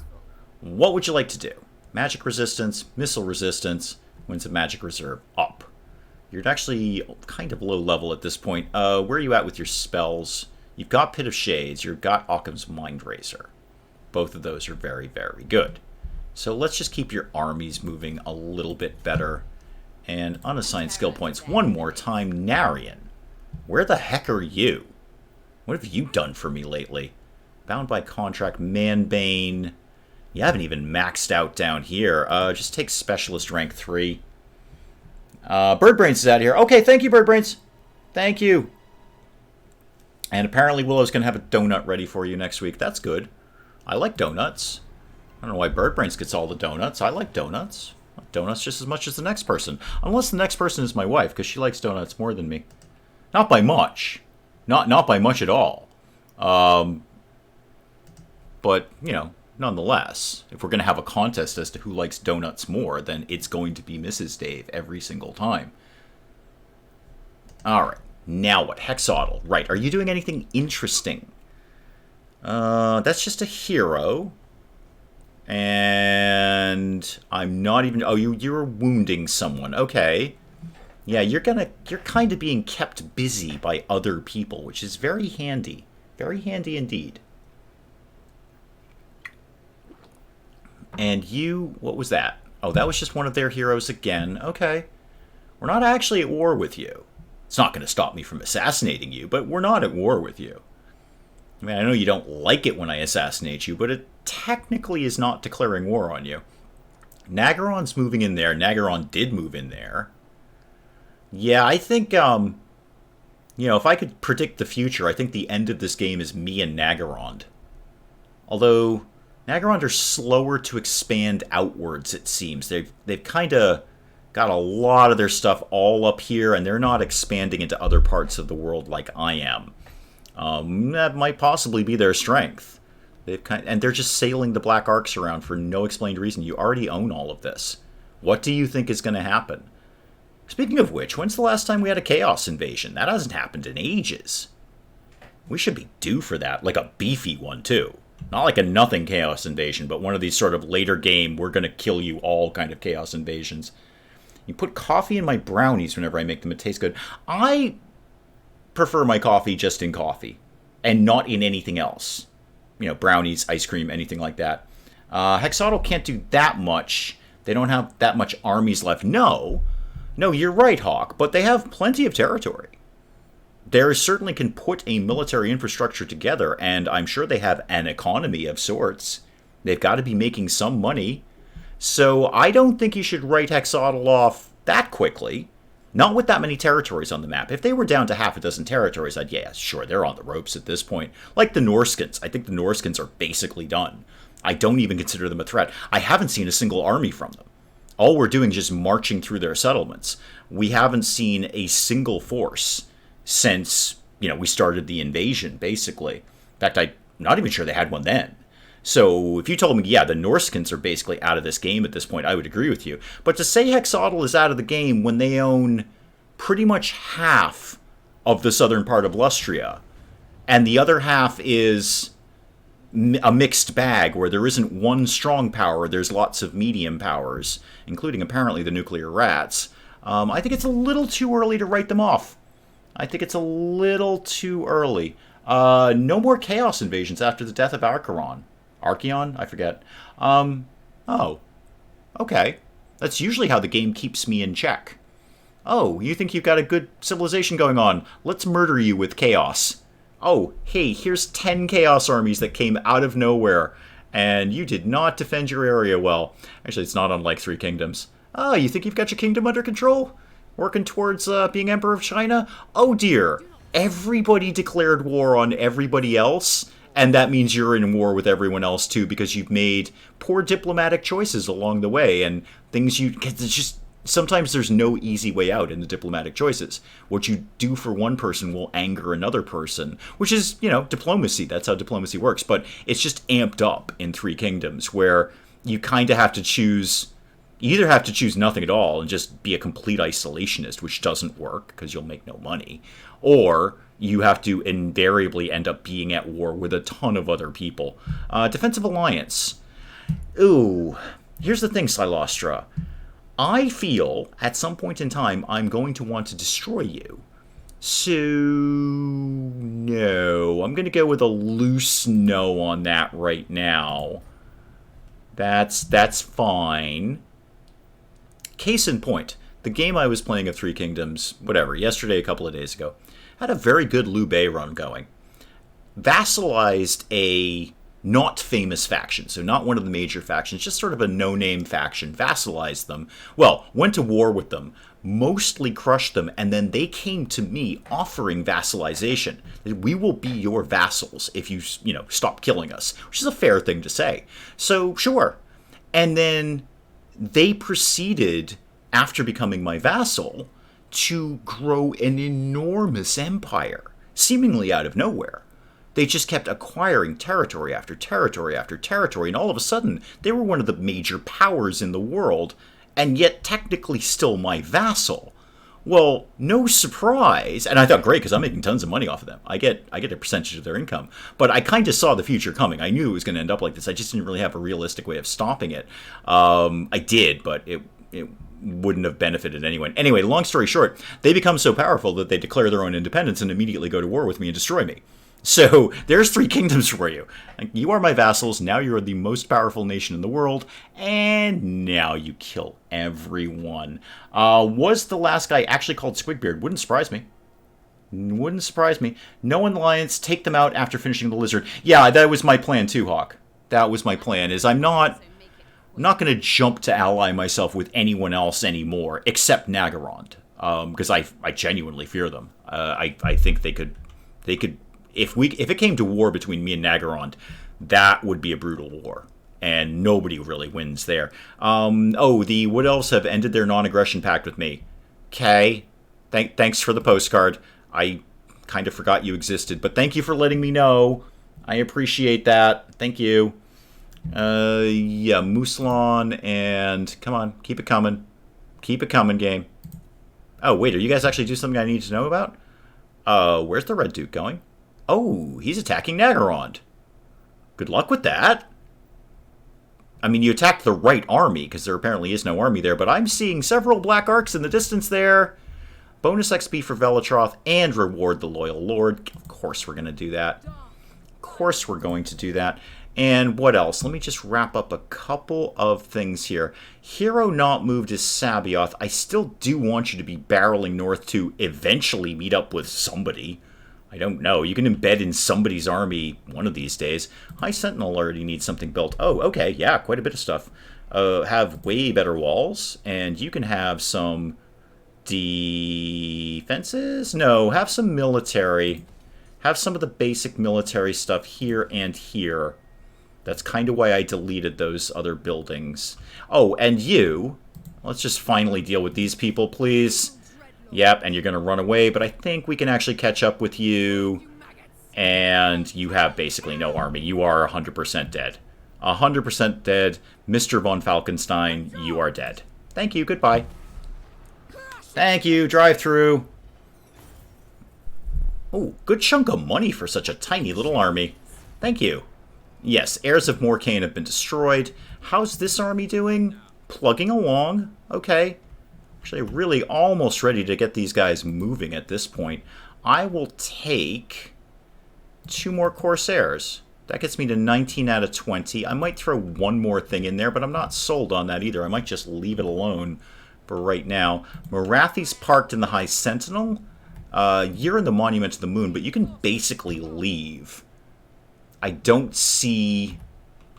What would you like to do? Magic resistance, missile resistance, wins a magic reserve, up. You're actually kind of low level at this point. Where are you at with your spells? You've got Pit of Shades, you've got Occam's Mind Razor. Both of those are very, very good. So let's just keep your armies moving a little bit better. And unassigned skill points one more time. Narian. Where the heck are you? What have you done for me lately? Bound by contract, Manbane. You haven't even maxed out down here. Just take Specialist rank 3. Birdbrains is out here. Okay, thank you, Birdbrains. Thank you. And apparently Willow's going to have a donut ready for you next week. That's good. I like donuts. I don't know why Birdbrains gets all the donuts. I like donuts. I like donuts just as much as the next person. Unless the next person is my wife, because she likes donuts more than me. Not by much. Not by much at all. But, you know, nonetheless, if we're going to have a contest as to who likes donuts more, then it's going to be Mrs. Dave every single time. Alright, now what? Hexodal. Right, are you doing anything interesting? That's just a hero. And I'm not even... Oh, you're wounding someone. Okay. Yeah, you're kind of being kept busy by other people, which is very handy. Very handy indeed. And you... What was that? Oh, that was just one of their heroes again. Okay. We're not actually at war with you. It's not going to stop me from assassinating you, but we're not at war with you. I mean, I know you don't like it when I assassinate you, but it technically is not declaring war on you. Nagaron's moving in there. Nagaron did move in there. Yeah, I think, you know, if I could predict the future, I think the end of this game is me and Nagaron. Although, Nagaron are slower to expand outwards, it seems. They've kind of got a lot of their stuff all up here, and they're not expanding into other parts of the world like I am. That might possibly be their strength. And they're just sailing the Black Arcs around for no explained reason. You already own all of this. What do you think is going to happen? Speaking of which, when's the last time we had a Chaos invasion? That hasn't happened in ages. We should be due for that, like a beefy one, too. Not like a nothing Chaos invasion, but one of these sort of later game, we're going to kill you all kind of Chaos invasions. You put coffee in my brownies whenever I make them. It tastes good. I prefer my coffee just in coffee, and not in anything else. You know, brownies, ice cream, anything like that. Hexodal can't do that much. They don't have that much armies left. No, you're right, Hawk, but they have plenty of territory. They certainly can put a military infrastructure together, and I'm sure they have an economy of sorts. They've got to be making some money. So I don't think you should write Hexodal off that quickly. Not with that many territories on the map. If they were down to half a dozen territories, yeah, sure, they're on the ropes at this point. Like the Norskins. I think the Norskins are basically done. I don't even consider them a threat. I haven't seen a single army from them. All we're doing is just marching through their settlements. We haven't seen a single force since, you know, we started the invasion, basically. In fact, I'm not even sure they had one then. So if you told me, yeah, the Norskins are basically out of this game at this point, I would agree with you. But to say Hexodal is out of the game when they own pretty much half of the southern part of Lustria, and the other half is a mixed bag where there isn't one strong power, there's lots of medium powers, including apparently the nuclear rats, I think it's a little too early to write them off. I think it's a little too early. No more Chaos invasions after the death of Archeron. Archeon? I forget. Oh. Okay. That's usually how the game keeps me in check. Oh, you think you've got a good civilization going on? Let's murder you with chaos. Oh, hey, here's 10 Chaos armies that came out of nowhere, and you did not defend your area well. Actually, it's not unlike Three Kingdoms. Oh, you think you've got your kingdom under control? Working towards being Emperor of China? Oh dear, everybody declared war on everybody else, and that means you're in war with everyone else too, because you've made poor diplomatic choices along the way, and things it's just, sometimes there's no easy way out in the diplomatic choices. What you do for one person will anger another person, which is, you know, diplomacy. That's how diplomacy works. But it's just amped up in Three Kingdoms, where you kind of have to choose. You either have to choose nothing at all and just be a complete isolationist, which doesn't work because you'll make no money, or you have to invariably end up being at war with a ton of other people. Defensive alliance. Ooh, here's the thing, Silostra. I feel at some point in time I'm going to want to destroy you. So, no. I'm going to go with a loose no on that right now. That's fine. Case in point, the game I was playing of Three Kingdoms, whatever, yesterday, a couple of days ago, had a very good Liu Bei run going. Vassalized a not famous faction, so not one of the major factions, just sort of a no-name faction, vassalized them, well, went to war with them, mostly crushed them, and then they came to me offering vassalization. We will be your vassals if you stop killing us, which is a fair thing to say. So, sure. And then they proceeded, after becoming my vassal, to grow an enormous empire, seemingly out of nowhere. They just kept acquiring territory after territory after territory, and all of a sudden, they were one of the major powers in the world, and yet technically still my vassal. Well, no surprise, and I thought, great, because I'm making tons of money off of them. I get a percentage of their income, but I kind of saw the future coming. I knew it was going to end up like this. I just didn't really have a realistic way of stopping it. I did, but it wouldn't have benefited anyone. Anyway, long story short, they become so powerful that they declare their own independence and immediately go to war with me and destroy me. So, there's Three Kingdoms for you. You are my vassals, now you're the most powerful nation in the world, and now you kill everyone. Was the last guy actually called Squigbeard? Wouldn't surprise me. Wouldn't surprise me. No alliance, take them out after finishing the lizard. Yeah, that was my plan too, Hawk. That was my plan, is I'm not going to jump to ally myself with anyone else anymore, except Nagarond, because I genuinely fear them. I think they could... If it came to war between me and Nagarond, that would be a brutal war, and nobody really wins there. The Wood Elves have ended their non-aggression pact with me. Okay, thanks for the postcard. I kind of forgot you existed, but thank you for letting me know. I appreciate that. Thank you. Yeah, Mousselon, and come on, keep it coming. Keep it coming, game. Oh, wait, are you guys actually doing something I need to know about? Where's the Red Duke going? Oh, he's attacking Nagarond. Good luck with that. I mean, you attacked the right army, because there apparently is no army there, but I'm seeing several black arcs in the distance there. Bonus XP for Velatroth and reward the Loyal Lord. Of course we're going to do that. Of course we're going to do that. And what else? Let me just wrap up a couple of things here. Hero not moved is Sabioth. I still do want you to be barreling north to eventually meet up with somebody. I don't know. You can embed in somebody's army one of these days. High Sentinel already needs something built. Oh, okay. Yeah, quite a bit of stuff. Have way better walls. And you can have some defenses? No, have some military. Have some of the basic military stuff here and here. That's kind of why I deleted those other buildings. Oh, and you. Let's just finally deal with these people, please. Yep, and you're going to run away, but I think we can actually catch up with you. And you have basically no army. You are 100% dead. 100% dead. Mr. von Falkenstein, you are dead. Thank you, goodbye. Thank you, drive through. Oh, good chunk of money for such a tiny little army. Thank you. Yes, heirs of Morcane have been destroyed. How's this army doing? Plugging along. Okay. Actually, really almost ready to get these guys moving at this point. I will take 2 more Corsairs. That gets me to 19 out of 20. I might throw one more thing in there, but I'm not sold on that either. I might just leave it alone for right now. Morathi's parked in the High Sentinel. You're in the Monument to the Moon, but you can basically leave. I don't see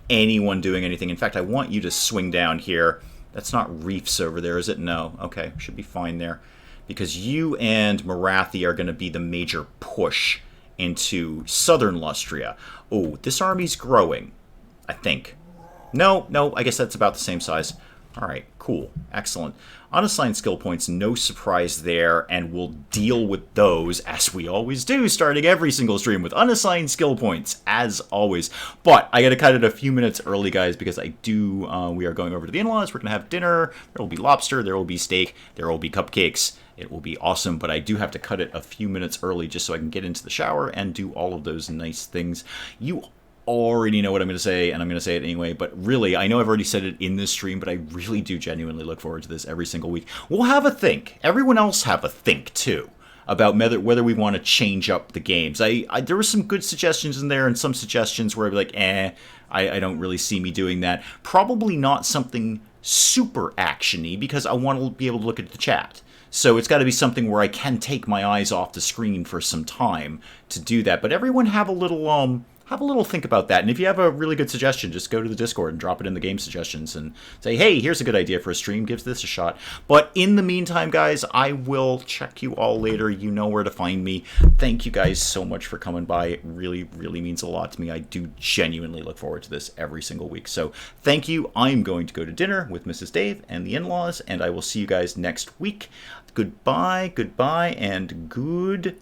anyone doing anything. In fact, I want you to swing down here. That's not reefs over there, is it? No. Okay, should be fine there. Because you and Morathi are going to be the major push into southern Lustria. Oh, this army's growing, I think. No, I guess that's about the same size. Alright, cool. Excellent. Unassigned skill points, no surprise there, and we'll deal with those, as we always do, starting every single stream with unassigned skill points, as always. But I gotta cut it a few minutes early, guys, because we are going over to the in-laws, we're gonna have dinner, there will be lobster, there will be steak, there will be cupcakes, it will be awesome. But I do have to cut it a few minutes early just so I can get into the shower and do all of those nice things. You already know what I'm going to say, and I'm going to say it anyway, but really, I know I've already said it in this stream, but I really do genuinely look forward to this every single week. We'll have a think. Everyone else have a think, too, about whether we want to change up the games. There were some good suggestions in there, and some suggestions where I'd be like, I don't really see me doing that. Probably not something super action-y, because I want to be able to look at the chat. So it's got to be something where I can take my eyes off the screen for some time to do that. But everyone have a little think about that. And if you have a really good suggestion, just go to the Discord and drop it in the game suggestions and say, hey, here's a good idea for a stream. Give this a shot. But in the meantime, guys, I will check you all later. You know where to find me. Thank you guys so much for coming by. It really, really means a lot to me. I do genuinely look forward to this every single week. So thank you. I'm going to go to dinner with Mrs. Dave and the in-laws, and I will see you guys next week. Goodbye, and good